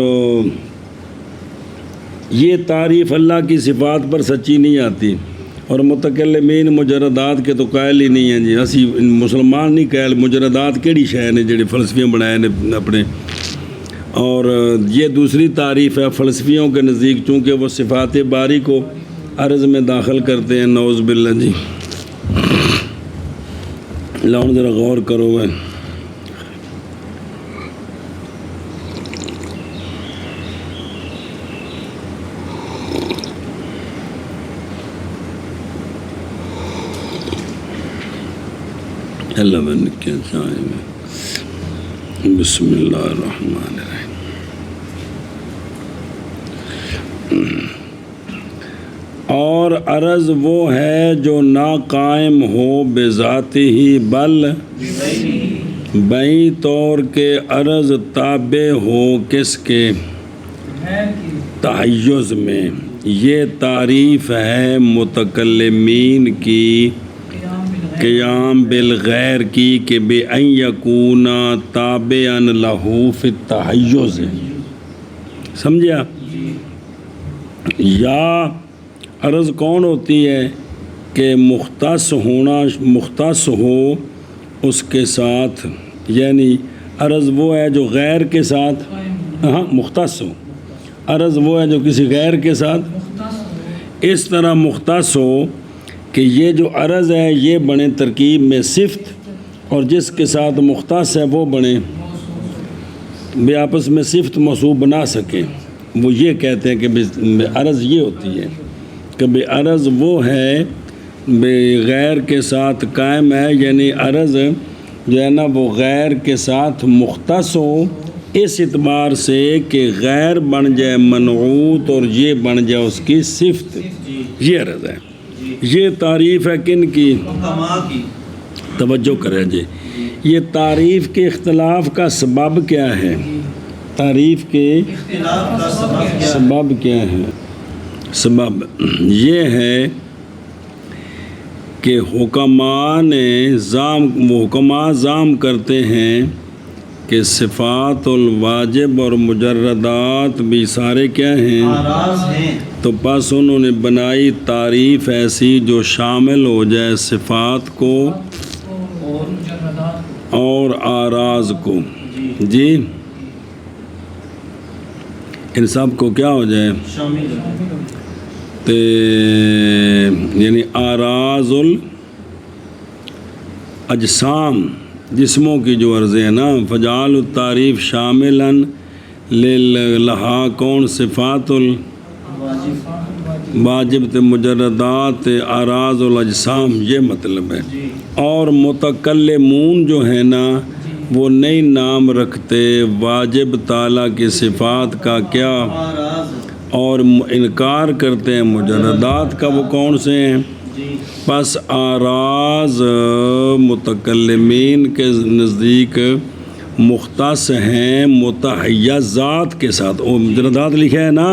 یہ تعریف اللہ کی صفات پر سچی نہیں آتی، اور متکلمین مجردات کے تو قائل ہی نہیں ہیں جی، اسی مسلمان نہیں قائل، مجردات کیڑی شے نے جڑے فلسفیاں بنائے نے اپنے، اور یہ دوسری تعریف ہے فلسفیوں کے نزدیک، چونکہ وہ صفات باری کو عرض میں داخل کرتے ہیں، نعوذ باللہ جی۔ لاؤں ذرا غور کرو گے، اللہ بن کے بسم اللہ الرحمن الرحیم۔ اور عرض وہ ہے جو نا قائم ہو بذات ہی بل بئی طور کے عرض تابع ہو کس کے تحیز میں۔ یہ تعریف ہے متکلمین کی قیام بالغیر کی کہ بے ان یکون تابعا لہو فی التحیز، سمجھا؟ یا عرض کون ہوتی ہے کہ مختص ہو اس کے ساتھ، یعنی عرض وہ ہے جو غیر کے ساتھ مختص ہو، عرض وہ ہے جو کسی غیر کے ساتھ اس طرح مختص ہو کہ یہ جو عرض ہے یہ بنے ترکیب میں صفت، اور جس کے ساتھ مختص ہے وہ بنے بے آپس میں صفت موصوف بنا سکے۔ وہ یہ کہتے ہیں کہ عرض یہ ہوتی ہے کہ بے عرض وہ ہے بے غیر کے ساتھ قائم ہے، یعنی عرض جو ہے نا وہ غیر کے ساتھ مختص ہو اس اعتبار سے کہ غیر بن جائے منعوت اور یہ بن جائے اس کی صفت، یہ عرض ہے۔ یہ تعریف ہے کن کی؟ حکما کی. توجہ کریں جی. یہ تعریف کے اختلاف کا سبب کیا ہے؟ تعریف کے اختلاف کا سبب کیا ہے؟ سبب کیا ہے؟ سبب یہ ہے کہ حکماء ضام کرتے ہیں کہ صفات الواجب اور مجردات بھی سارے کیا ہیں؟ آراز ہیں. تو بس انہوں نے بنائی تعریف ایسی جو شامل ہو جائے صفات کو اور آراز کو. جی ان سب کو کیا ہو جائے؟ شامل تے یعنی آراز الاجسام جسموں کی جو عرضیں ہیں نا، فجعل التعریف شاملاً لہا کون صفات الواجب تے مجردات آراز الاجسام، یہ مطلب ہے. اور متکلمون جو ہے نا وہ نئی نام رکھتے واجب تعالیٰ کی صفات کا کیا، آراز. اور انکار کرتے ہیں مجردات کا. وہ کون سے ہیں؟ پس آراز متکلمین کے نزدیک مختص ہیں متحیزات کے ساتھ. وہ مجردات لکھا ہے نا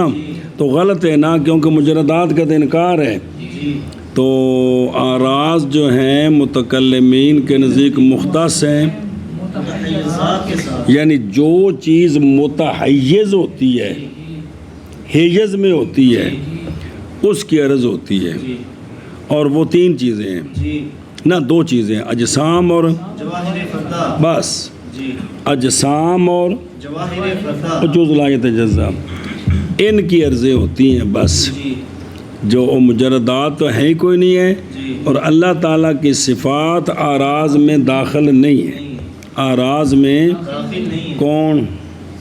تو غلط ہے نا، کیونکہ مجردات کا تو انکار ہے. تو آراز جو ہیں متکلمین کے نزدیک مختص ہیں، متحیزات کے ساتھ. یعنی جو چیز متحیز ہوتی ہے، حیز میں ہوتی ہے، اس کی عرض ہوتی ہے. اور وہ تین چیزیں ہیں جی. نہ، دو چیزیں، اجسام اور جواہر فردہ. بس جی. اجسام اور جواہر فردہ. جز لا یتجزا، ان کی عرضیں ہوتی ہیں بس. جی. جو مجردات تو ہیں ہی کوئی نہیں ہے. جی. اور اللہ تعالیٰ کی صفات آراز میں داخل نہیں ہے. آراز میں داخل نہیں ہے. کون؟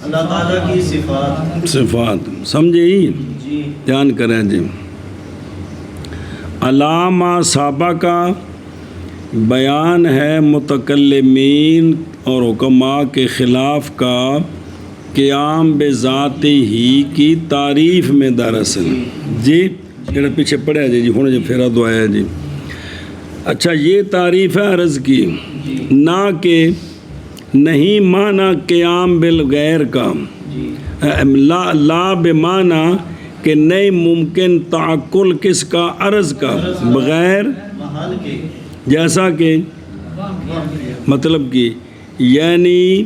اللہ تعالیٰ کی صفات. صفات. سمجھے ہی؟ جی. دھیان کریں جی. علامہ صحابہ کا بیان ہے متکلمین اور حکماء کے خلاف کا قیام بذات ہی کی تعریف میں دراصل. جی جڑا پیچھے پڑھا جی ہوں جو پھیرا دو آیا جی. اچھا یہ تعریف ہے عرض کی، نہ کہ نہیں معنی قیام بالغیر کا، لا بمعنی کہ نہیں ممکن تعقل کس کا، عرض کا، بغیر محل کے. جیسا کہ مطلب کہ یعنی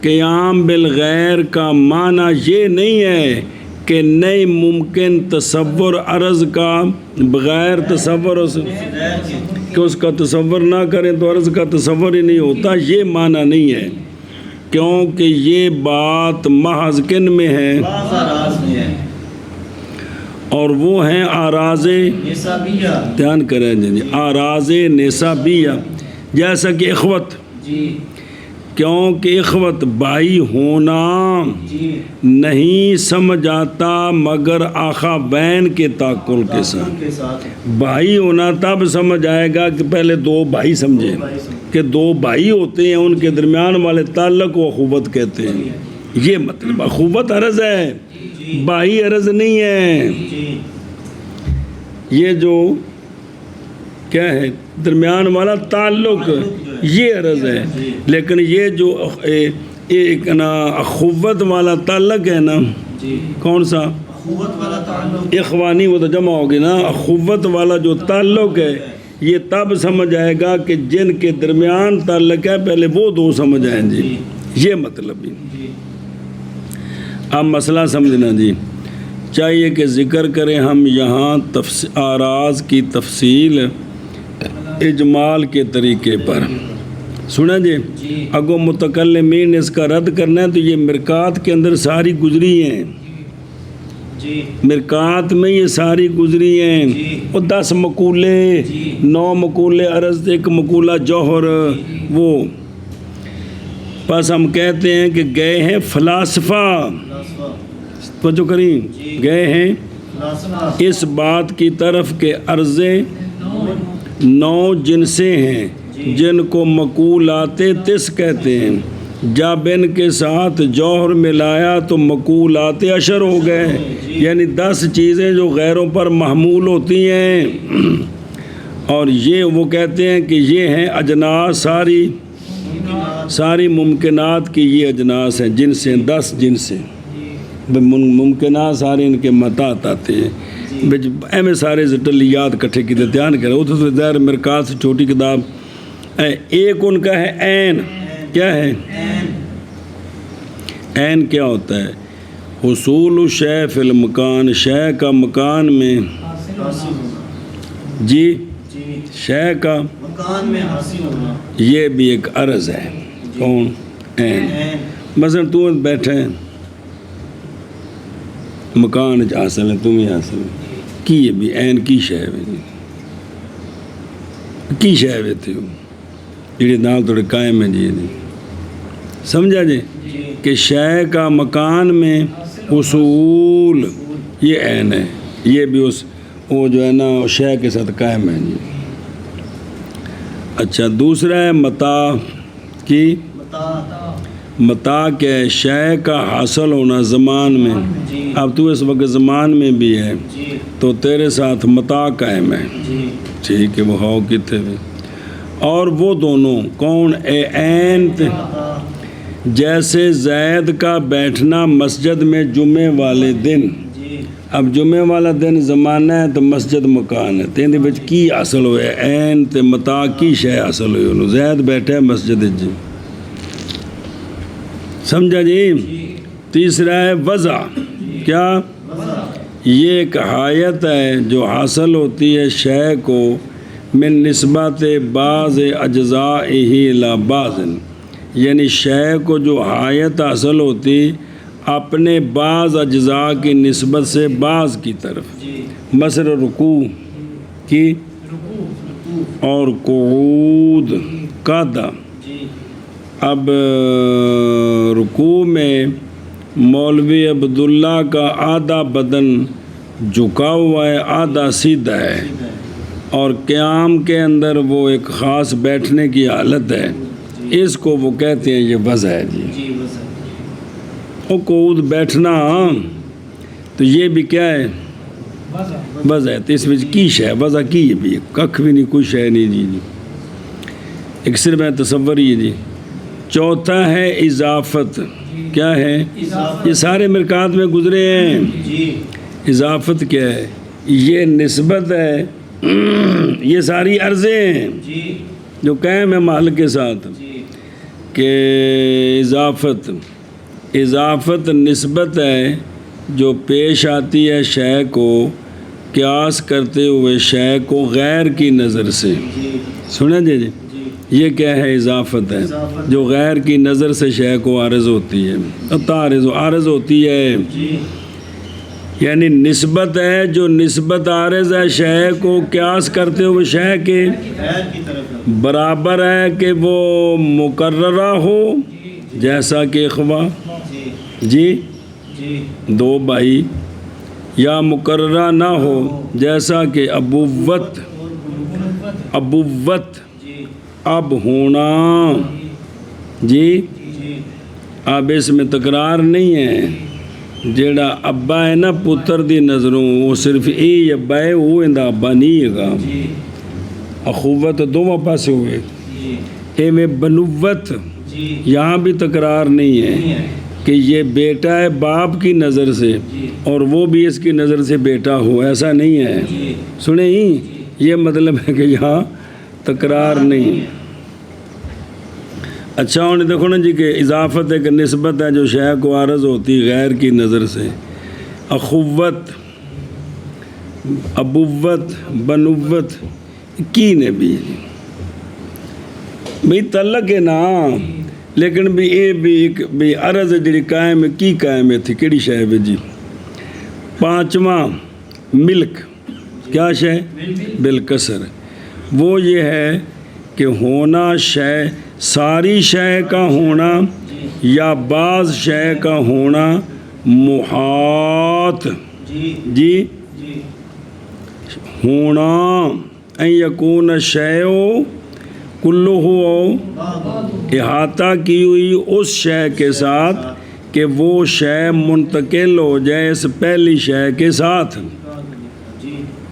قیام بالغیر کا معنی یہ نہیں ہے کہ نہیں ممکن تصور عرض کا بغیر تصور کہ اس کا تصور نہ کریں تو عرض کا تصور ہی نہیں ہوتا، یہ معنی نہیں ہے. کیونکہ یہ بات محض کن میں ہے؟ بعض آراز میں ہے. اور وہ ہیں آراز نسبیہ. دھیان کریں جی. آراز نسبیہ جیسا کہ اخوت. جی. کیونکہ اخوت بھائی ہونا جی. نہیں سمجھ آتا مگر آخا بین کے تعقل کے ساتھ. کے ساتھ. بھائی ہونا تب سمجھ آئے گا کہ پہلے دو بھائی سمجھیں کہ دو بھائی ہوتے ہیں، ان کے درمیان والے تعلق کو اخوت کہتے ہیں. یہ مطلب اخوت عرض ہے، بھائی عرض نہیں ہے. جی. یہ جو کیا ہے درمیان والا تعلق یہ عرض ہے. لیکن یہ جو ایک نا اخوت والا تعلق ہے نا، کون سا؟ اخوت والا تعلق. اخوانی وہ تو جمع ہوگی نا. اخوت والا جو تعلق ہے یہ تب سمجھ آئے گا کہ جن کے درمیان تعلق ہے پہلے وہ دو سمجھ آئیں جی. یہ مطلب ہی. اب مسئلہ سمجھنا جی. چاہیے کہ ذکر کریں ہم یہاں آراز کی تفصیل اجمال کے طریقے پر. سنیں جی. اگو متکلمین اس کا رد کرنا ہے تو یہ مرکات کے اندر ساری گزری ہیں. مرکات میں یہ ساری گزری ہیں. وہ 10 مقولے 9 مقولے عرض، ایک مقولہ جوہر. وہ بس ہم کہتے ہیں کہ گئے ہیں فلاسفہ، تو جو کریں گئے ہیں اس بات کی طرف کہ عرضیں 9 جنسیں ہیں جن کو مقولات تس کہتے ہیں. جب ان کے ساتھ جوہر ملایا تو مقولات عشر ہو گئے، یعنی 10 چیزیں جو غیروں پر محمول ہوتی ہیں. اور یہ وہ کہتے ہیں کہ یہ ہیں اجناس ساری ممکنات کی یہ اجناس ہیں، جن سے 10 جن سے ممکنات سارے ان کے متات آتے ہیں ایویں سارے زٹلیات کٹھے کی دھیان کرے. وہ تو ظاہر مرکات سے چھوٹی کتاب. ایک ان کا ہے عین. کیا ہے عین؟ کیا ہوتا ہے؟ حصول الشیء فی المکان، شے کا مکان میں جی شے کا مکان میں حاصل ہونا. یہ بھی ایک عرض ہے. کون؟ عین. مثلا تو بیٹھے مکان حاصل ہے، تم ہی حاصل ہے کی یہ بھی عین کی شے کی شے تھے جی نال تھوڑے قائم ہے جی سمجھا جی کہ شے کا مکان میں حصول یہ عین ہے. یہ بھی اس وہ جو ہے نا شے کے ساتھ قائم ہے جی. اچھا دوسرا ہے متاع کی. متاع کے شے کا حاصل ہونا زمان میں. اب تو اس وقت زمان میں بھی ہے تو تیرے ساتھ متاع قائم ہے. ٹھیک ہے وہ ہو کتنے بھی. اور وہ دونوں کون؟ عین. جیسے زید کا بیٹھنا مسجد میں جمعے والے دن. اب جمعے والا دن زمانہ ہے تو مسجد مکان ہے. تین دے بچ کی حاصل ہوئے؟ عین تے متاع کی شے حاصل ہوئی انہوں. زید بیٹھے ہے مسجد جی. سمجھا جی. تیسرا ہے وضع. کیا؟ یہ ایک حایت ہے جو حاصل ہوتی ہے شے کو من نسبت بعض اجزائہ الی بعض، یعنی شے کو جو حایت حاصل ہوتی اپنے بعض اجزاء کی نسبت سے بعض کی طرف. مثلا رکوع کی اور قعود قعدہ. اب رکوع میں مولوی عبداللہ کا آدھا بدن جھکا ہوا ہے، آدھا سیدھا ہے، اور قیام کے اندر وہ ایک خاص بیٹھنے کی حالت ہے. اس کو وہ کہتے ہیں یہ وضع ہے جی. وہ قعود بیٹھنا تو یہ بھی کیا ہے؟ وضع ہے. تو اس میں کی شے وضع کی بھی ککھ بھی نہیں، کوئی شے نہیں جی. ایک صرف میں تصور ہی جی. چوتھا ہے اضافت. کیا ہے؟ یہ سارے مرکات میں گزرے ہیں. اضافت کیا ہے؟ یہ نسبت ہے. یہ ساری عرضیں ہیں جو قائم ہے محل کے ساتھ کہ اضافت نسبت ہے جو پیش آتی ہے شے کو قیاس کرتے ہوئے شے کو غیر کی نظر سے. سنیں جی یہ کیا ہے؟ اضافت ہے جو غیر کی نظر سے شے کو عارض ہوتی ہے. عارض ہوتی ہے یعنی نسبت ہے جو نسبت عارض ہے شے کو قیاس کرتے ہوئے شے کے برابر ہے کہ وہ مقررہ ہو جیسا کہ اخوا جی 2 بھائی، یا مقررہ نہ ہو جیسا کہ ابوت اب ہونا جی. اب اس میں تکرار نہیں ہے. جیڑا ابا ہے نا پتر دی نظروں وہ صرف اے ابا ہے، وہ اندہ ابا نہیں ہے گا. اخوت دونوں پاسے ہوئے. اے میں بنوت یہاں بھی تکرار نہیں ہے کہ یہ بیٹا ہے باپ کی نظر سے اور وہ بھی اس کی نظر سے بیٹا ہو، ایسا نہیں ہے. سنیں ہی یہ مطلب ہے کہ یہاں تکرار نہیں. اچھا انہیں دیکھو نا جی کہ اضافت ایک نسبت ہے جو شے کو عارض ہوتی غیر کی نظر سے. اخوت، ابوت، بنوت کی نے بھی تعلق ہے نا، لیکن بھی یہ بھی ایک بھی عرض جڑی قائم ہے. کی قائم ہے تھی کیڑی شے ہے جی؟ 5واں ملک. کیا شے؟ بالکسر. وہ یہ ہے کہ ہونا شے ساری شے کا ہونا یا بعض شے کا ہونا محاط جی ہونا ان یکون الشیء کلہ احاطہ کی ہوئی اس شے کے ساتھ کہ وہ شے منتقل ہو جائے اس پہلی شے کے ساتھ.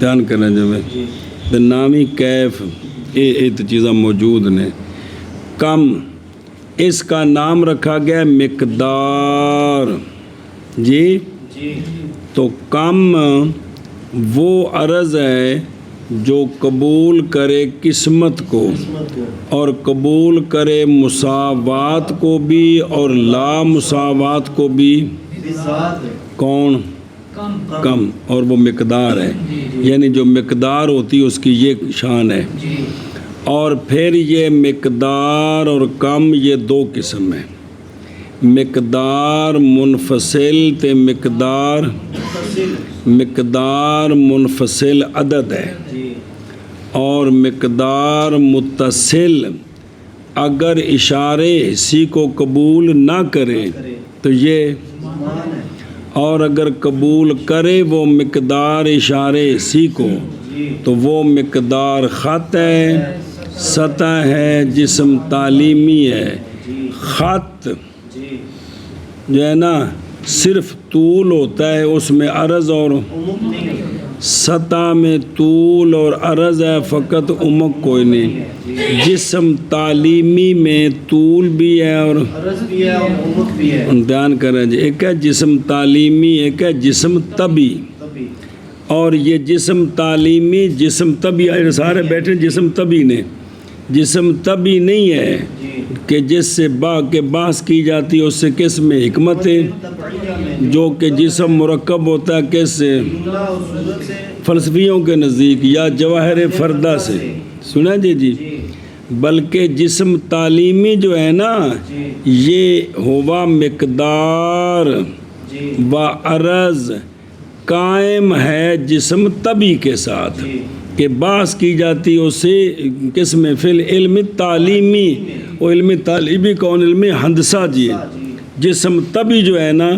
دھیان کریں جو میں تے نامی کیف یہ تو چیزاں موجود نے. کم اس کا نام رکھا گیا مقدار جی. تو کم وہ عرض ہے جو قبول کرے قسمت کو اور قبول کرے مساوات کو بھی اور لا مساوات کو بھی. کون؟ کم. اور وہ مقدار ہے، یعنی جو مقدار ہوتی ہے اس کی یہ شان ہے. اور پھر یہ مقدار اور کم یہ دو قسم ہیں. مقدار منفصل تے مقدار منفصل عدد ہے، اور مقدار متصل اگر اشارے حصی کو قبول نہ کرے تو یہ، اور اگر قبول کرے وہ مقدار اشارے حصی کو تو وہ مقدار خط ہے، سطح ہے، جسم تعلیمی ہے. خط جو ہے نا صرف طول ہوتا ہے، اس میں عرض اور سطح میں طول اور عرض ہے، فقط عمق کوئی نہیں. جسم تعلیمی میں طول بھی ہے اور عرض بھی ہے اور عمق بھی ہے. دھیان کریں جی، ایک ہے جسم تعلیمی، ایک ہے جسم طبی. اور یہ جسم تعلیمی جسم طبی سارے بیٹھے جسم طبی نے. جسم طبی نہیں ہے کہ جس سے بحث کی جاتی ہے، اس سے کس میں حکمت ہے، جو کہ جسم مرکب ہوتا ہے کس سے، فلسفیوں کے نزدیک یا جواہر فردہ سے. سنا جی. بلکہ جسم تعلیمی جو ہے نا یہ ہوا مقدار و عرض قائم ہے جسم طبی کے ساتھ، کہ بحث کی جاتی ہے اس سے کس میں، فی العلم تعلیمی. وہ علم تعلیمی کون؟ علم ہندسہ جی. جسم طبی جو ہے نا،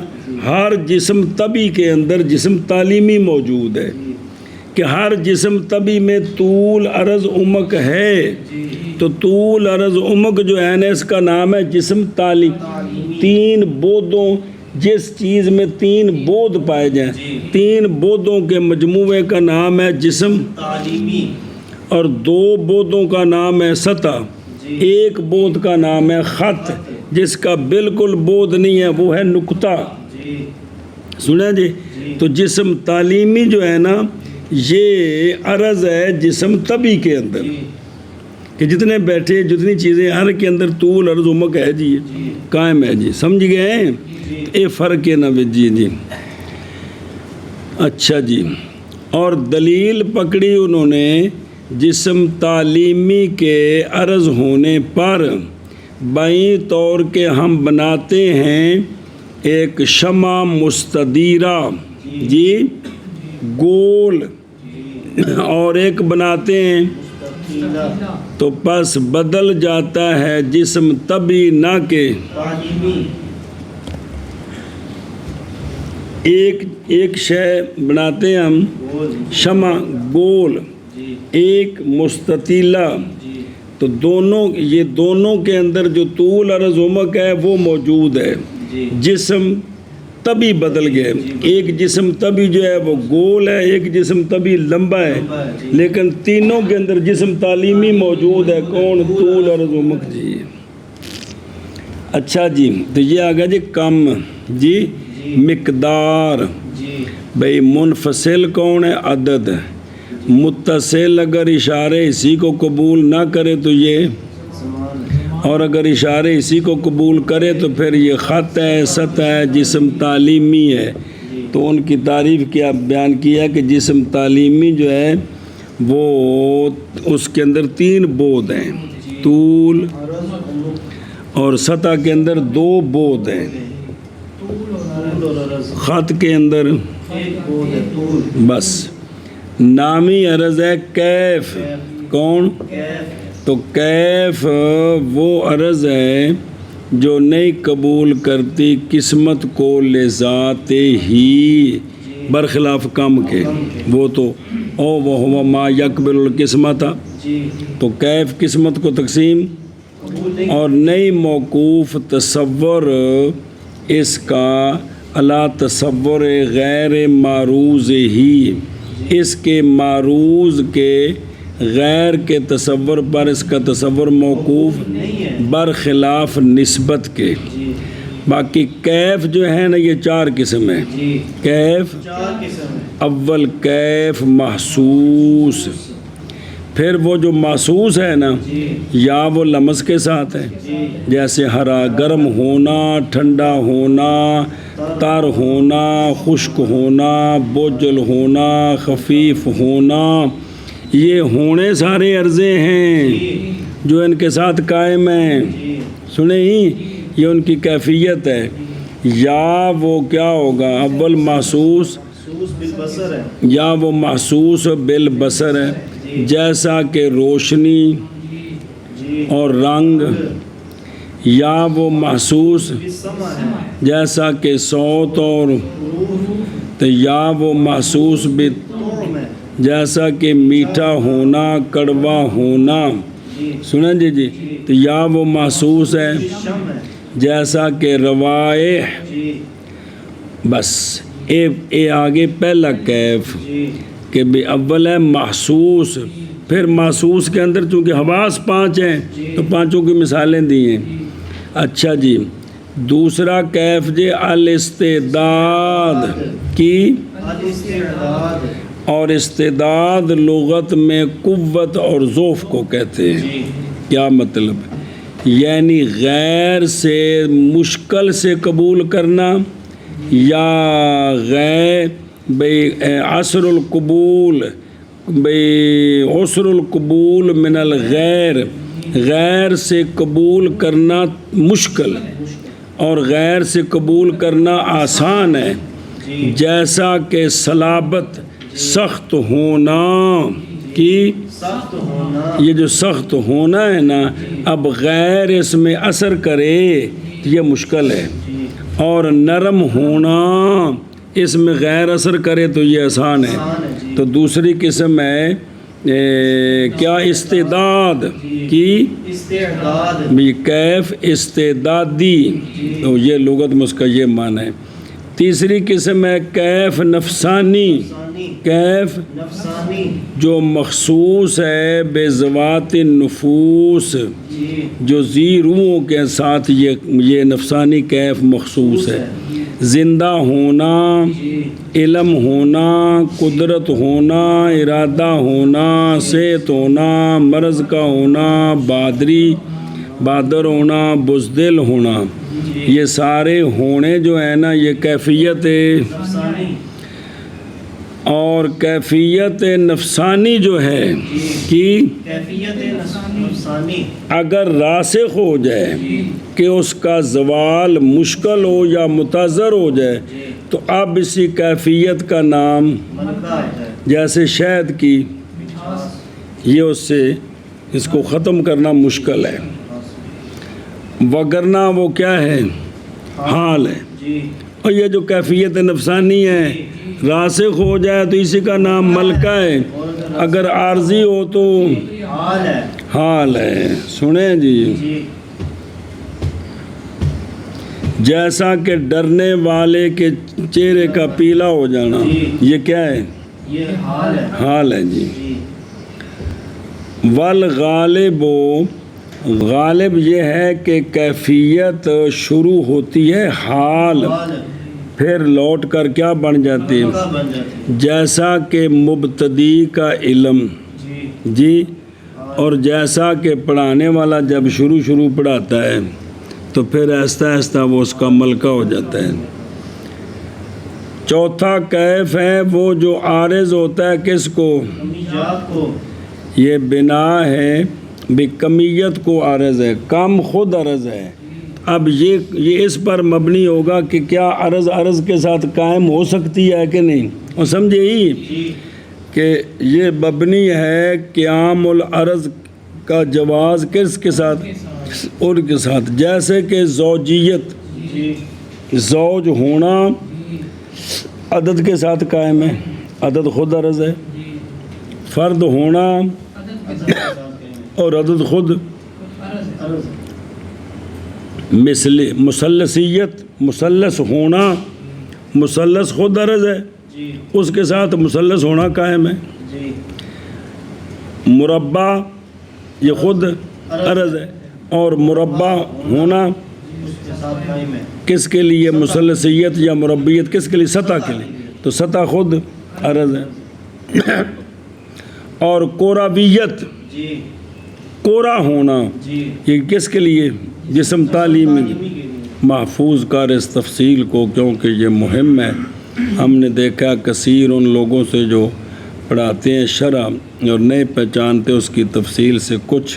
ہر جسم طبی کے اندر جسم تعلیمی موجود ہے، کہ ہر جسم طبی میں طول عرض عمق ہے. تو طول عرض عمق جو ہے نا اس کا نام ہے جسم تعلیم. تین بودوں، جس چیز میں تین بود پائے جائیں، تین بودوں کے مجموعے کا نام ہے جسم تعلیمی، اور دو بودوں کا نام ہے سطح، ایک بود کا نام ہے خط، جس کا بالکل بود نہیں ہے وہ ہے نقطہ. سنیں جی. تو جسم تعلیمی جو ہے نا یہ عرض ہے جسم طبی کے اندر، کہ جتنے بیٹھے جتنی چیزیں ہر کے اندر طول عرض عمق ہے جی قائم ہے جی. سمجھ گئے ہیں؟ اے فرق ہے نا جی. اچھا جی. اور دلیل پکڑی انہوں نے جسم تعلیمی کے عرض ہونے پر بائیں طور کے ہم بناتے ہیں ایک شمع مستدیرہ جی گول، اور ایک بناتے ہیں تو پس بدل جاتا ہے جسم طبی نہ کہ ایک شے بناتے ہیں ہم شمع گول، ایک مستطیلہ. تو دونوں یہ دونوں کے اندر جو طول عرض عمق ہے وہ موجود ہے. جسم طبی بدل گئے، ایک جسم طبی جو ہے وہ گول ہے، ایک جسم طبی لمبا ہے، لیکن تینوں کے اندر جسم تعلیمی موجود ہے. کون؟ طول عرض عمق جی. اچھا جی. تو یہ آ گیا جی کم جی. مقدار بھئی منفصل کون ہے؟ عدد. متصل اگر اشارے اسی کو قبول نہ کرے تو یہ، اور اگر اشارے اسی کو قبول کرے تو پھر یہ خط ہے، سطح ہے، جسم تعلیمی ہے. تو ان کی تعریف کیا بیان کیا کہ جسم تعلیمی جو ہے وہ اس کے اندر تین بود ہیں، طول اور سطح کے اندر دو بود ہیں، خط کے اندر بس. نامی عرض ہے کیف. کون؟ تو کیف وہ عرض ہے جو نہیں قبول کرتی قسمت کو لذات ہی، برخلاف کم کے. وہ تو او وہ ما یقبل القسمت، تو کیف قسمت کو تقسیم، اور نئی موقوف تصور اس کا علی تصور غیر معروض ہی، اس کے معروض کے غیر کے تصور پر اس کا تصور موقوف نہیں ہے برخلاف نسبت کے. جی باقی کیف جو ہے نا یہ 4 قسم ہے. جی کیف 4 قسم ہے. اول کیف محسوس، پھر وہ جو محسوس ہے نا جی یا وہ لمس کے ساتھ ہے، جی جیسے ہرا گرم ہونا، ٹھنڈا ہونا، تر ہونا، خشک ہونا، بوجھل ہونا، خفیف ہونا، یہ ہونے سارے عرضے ہیں جو ان کے ساتھ قائم ہیں. جی سنیں ہی یہ ان کی کیفیت ہے. یا وہ کیا ہوگا اول محسوس محسوس بالبصر ہے. یا وہ محسوس بالبصر ہے، جیسا کہ روشنی جی اور رنگ. یا وہ محسوس بالسمع ہے. جیسا کہ صوت اور روح تو یا وہ محسوس طعم ہے. جیسا کہ میٹھا ہونا، کڑوا ہونا. جی سنیں جی تو یا وہ محسوس ہے شم ہے. جیسا کہ روائح. جی بس اے آگے پہلا کیف جی کہ بھی اول ہے محسوس، پھر محسوس کے اندر چونکہ حواس 5 ہیں تو 5 کی مثالیں دی ہیں. اچھا جی دوسرا کیف جی الاستعداد کی، الاستعداد. اور استعداد لغت میں قوت اور ذوف کو کہتے ہیں. جی کیا مطلب؟ یعنی غیر سے مشکل سے قبول کرنا، یا غیر عسر القبول عسر القبول من الغیر، غیر سے قبول کرنا مشکل اور غیر سے قبول کرنا آسان ہے. جیسا کہ صلابت سخت ہونا کی، سخت ہونا. یہ جو سخت ہونا ہے نا اب غیر اس میں اثر کرے تو یہ مشکل ہے، اور نرم ہونا اس میں غیر اثر کرے تو یہ آسان ہے. تو دوسری قسم ہے کیا استعداد کی، استعداد. بھی کیف استعدادی، تو یہ لغت میں اس کا یہ معنی ہے. تیسری قسم ہے کیف نفسانی. نفسانی. کیف نفسانی. جو مخصوص ہے بے ذوات النفوس، جی جو ذی روحوں کے ساتھ یہ نفسانی کیف مخصوص ہے. زندہ ہونا، علم ہونا، قدرت ہونا، ارادہ ہونا، صحت ہونا، مرض کا ہونا، بادر ہونا، بزدل ہونا، یہ سارے ہونے جو ہیں نا یہ کیفیت نفسانی. اور کیفیت نفسانی جو ہے کہ کیفیت نفسانی اگر راسخ ہو جائے کہ اس کا زوال مشکل ہو یا متضر ہو جائے تو اب اسی کیفیت کا نام ملکہ ہے. جیسے شہد کی، یہ اس سے اس کو ختم کرنا مشکل ہے، وگرنہ وہ کیا ہے حال ہے. جی اور یہ جو کیفیت نفسانی ہے راسخ ہو جائے تو اسی کا نام ملکہ ہے، اگر عارضی ہو تو حال ہے. حال ہے. سنیں جی جی جیسا کہ ڈرنے والے کے چہرے کا پیلا ہو جانا، یہ کیا ہے یہ حال ہے. حال ہے جی. جی والغالب غالب یہ ہے کہ کیفیت شروع ہوتی ہے حال، حال ہے. پھر لوٹ کر کیا بن جاتی ہے، ملکہ بن جاتی. جیسا کہ مبتدی کا علم جی جی، اور جیسا کہ پڑھانے والا جب شروع پڑھاتا ہے تو پھر آہستہ آہستہ وہ اس کا ملکہ ہو جاتا ہے. چوتھا کیف ہے وہ جو عارض ہوتا ہے کس کو، کمیات کو. یہ بنا ہے بھی کمیت کو عارض ہے، کم خود عرض ہے. اب یہ اس پر مبنی ہوگا کہ کیا عرض کے ساتھ قائم ہو سکتی ہے کہ نہیں، اور سمجھے ہی جی کہ یہ مبنی ہے قیام العرض کا جواز کس کے ساتھ، ان کے ساتھ. جیسے کہ زوجیت، جی زوج ہونا عدد کے ساتھ قائم ہے، عدد خود عرض ہے. فرد ہونا اور عدد خود، مثلثیت مثلث ہونا، مثلث خود عرض ہے جی اس کے ساتھ مثلث ہونا قائم ہے. جی مربع یہ خود عرض ہے، اور مربع ہونا اس کے ساتھ قائم ہے. کس کے لیے؟ مثلثیت یا مربعیت کس کے لیے؟ سطح کے لیے. تو سطح خود عرض ہے. اور کوراویت، جی کورا ہونا، جی یہ کس کے لیے؟ جسم تعلیمی. تعلیمی کے لیے. محفوظ کر اس تفصیل کو، کیونکہ یہ مہم ہے. ہم نے دیکھا کثیر ان لوگوں سے جو پڑھاتے ہیں شرح اور نہیں پہچانتے اس کی تفصیل سے کچھ.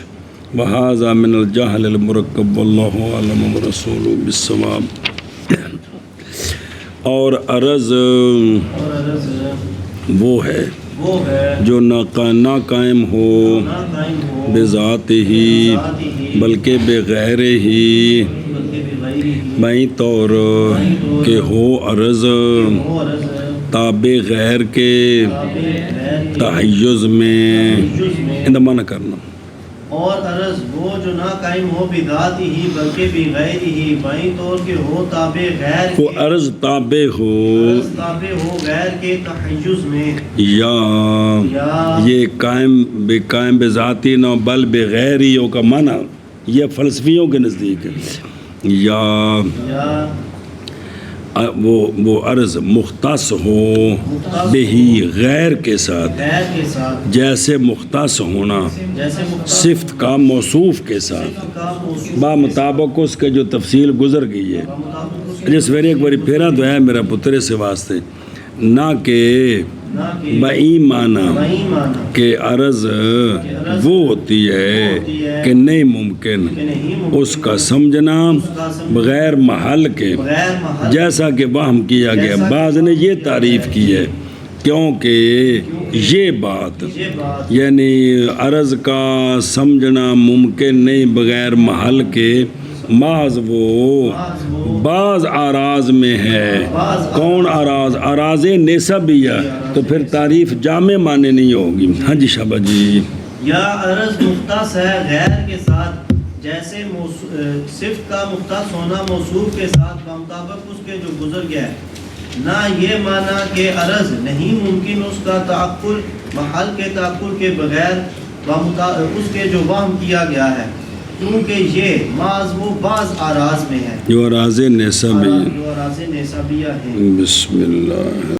وَهَذَا مِنَ الْجَهْلِ الْمُرَكَّبِ وَاللَّهُ أَعْلَمُ وَرَسُولُهُ بِالصَّوَابِ. اور عرض اور عرض وہ ہے وہ ہے جو نہ قائم ہو نہ قائم ہو بذات ہی بلکہ بغیر ہی، بلکہ بغیر ہی بائیں طور کہ ہو عرض وہ عرض تابع غیر کے غیر کے تحیز میں. جز میں. ان معنی کرنا. اور عرض وہ جو نہ قائم ہو بذات ہی بلکہ بغیر ہی، بائیں طور کے ہو تابع غیر وہ کے. عرض تابع ہو عرض تابع ہو غیر کے تحیز میں. یا یہ قائم بذاتی نہ بل بغیریوں کا معنی یہ فلسفیوں کے نزدیک ہے. یا وہ عرض مختص ہو بہی غیر کے ساتھ، غیر کے ساتھ جیسے مختص ہونا جیسے مختص صفت کا موصوف کے ساتھ کا موصوف با مطابق اس کے جو تفصیل گزر گئی ہے. کا مطابق اس جس ویری ایک باری پھیرا تو ہے میرا پترے سے واسطے نہ کہ نہ کہ بئی معنی وہی معنی کہ عرض وہ ہوتی ہے کہ نہیں ممکن کہ نہیں ممکن اس کا سمجھنا بغیر محل کے، بغیر محل جیسا کہ وہم کیا گیا. بعض نے یہ تعریف کی ہے کیونکہ یہ بات یہ بات یعنی عرض کا سمجھنا ممکن نہیں بغیر محل کے، محض وہ بعض آراز میں ہے. کون آراز؟ آراز نسبیہ. تو پھر تعریف جامع معنی نہیں ہوگی. ہاں جی شابہ جی. یا عرض مختص ہے غیر کے ساتھ، جیسے صفت کا مختص ہونا موصوف کے ساتھ بمطابق اس کے جو گزر گیا ہے. نہ یہ معنی کہ عرض نہیں ممکن اس کا تعقل محل کے تعقل کے بغیر اس کے جو وہم کیا گیا ہے، کیونکہ یہ بعض وہ بعض آراز میں ہے جو آراز نسبیہ. جو آراز نسبیہ ہیں. بسم اللہ.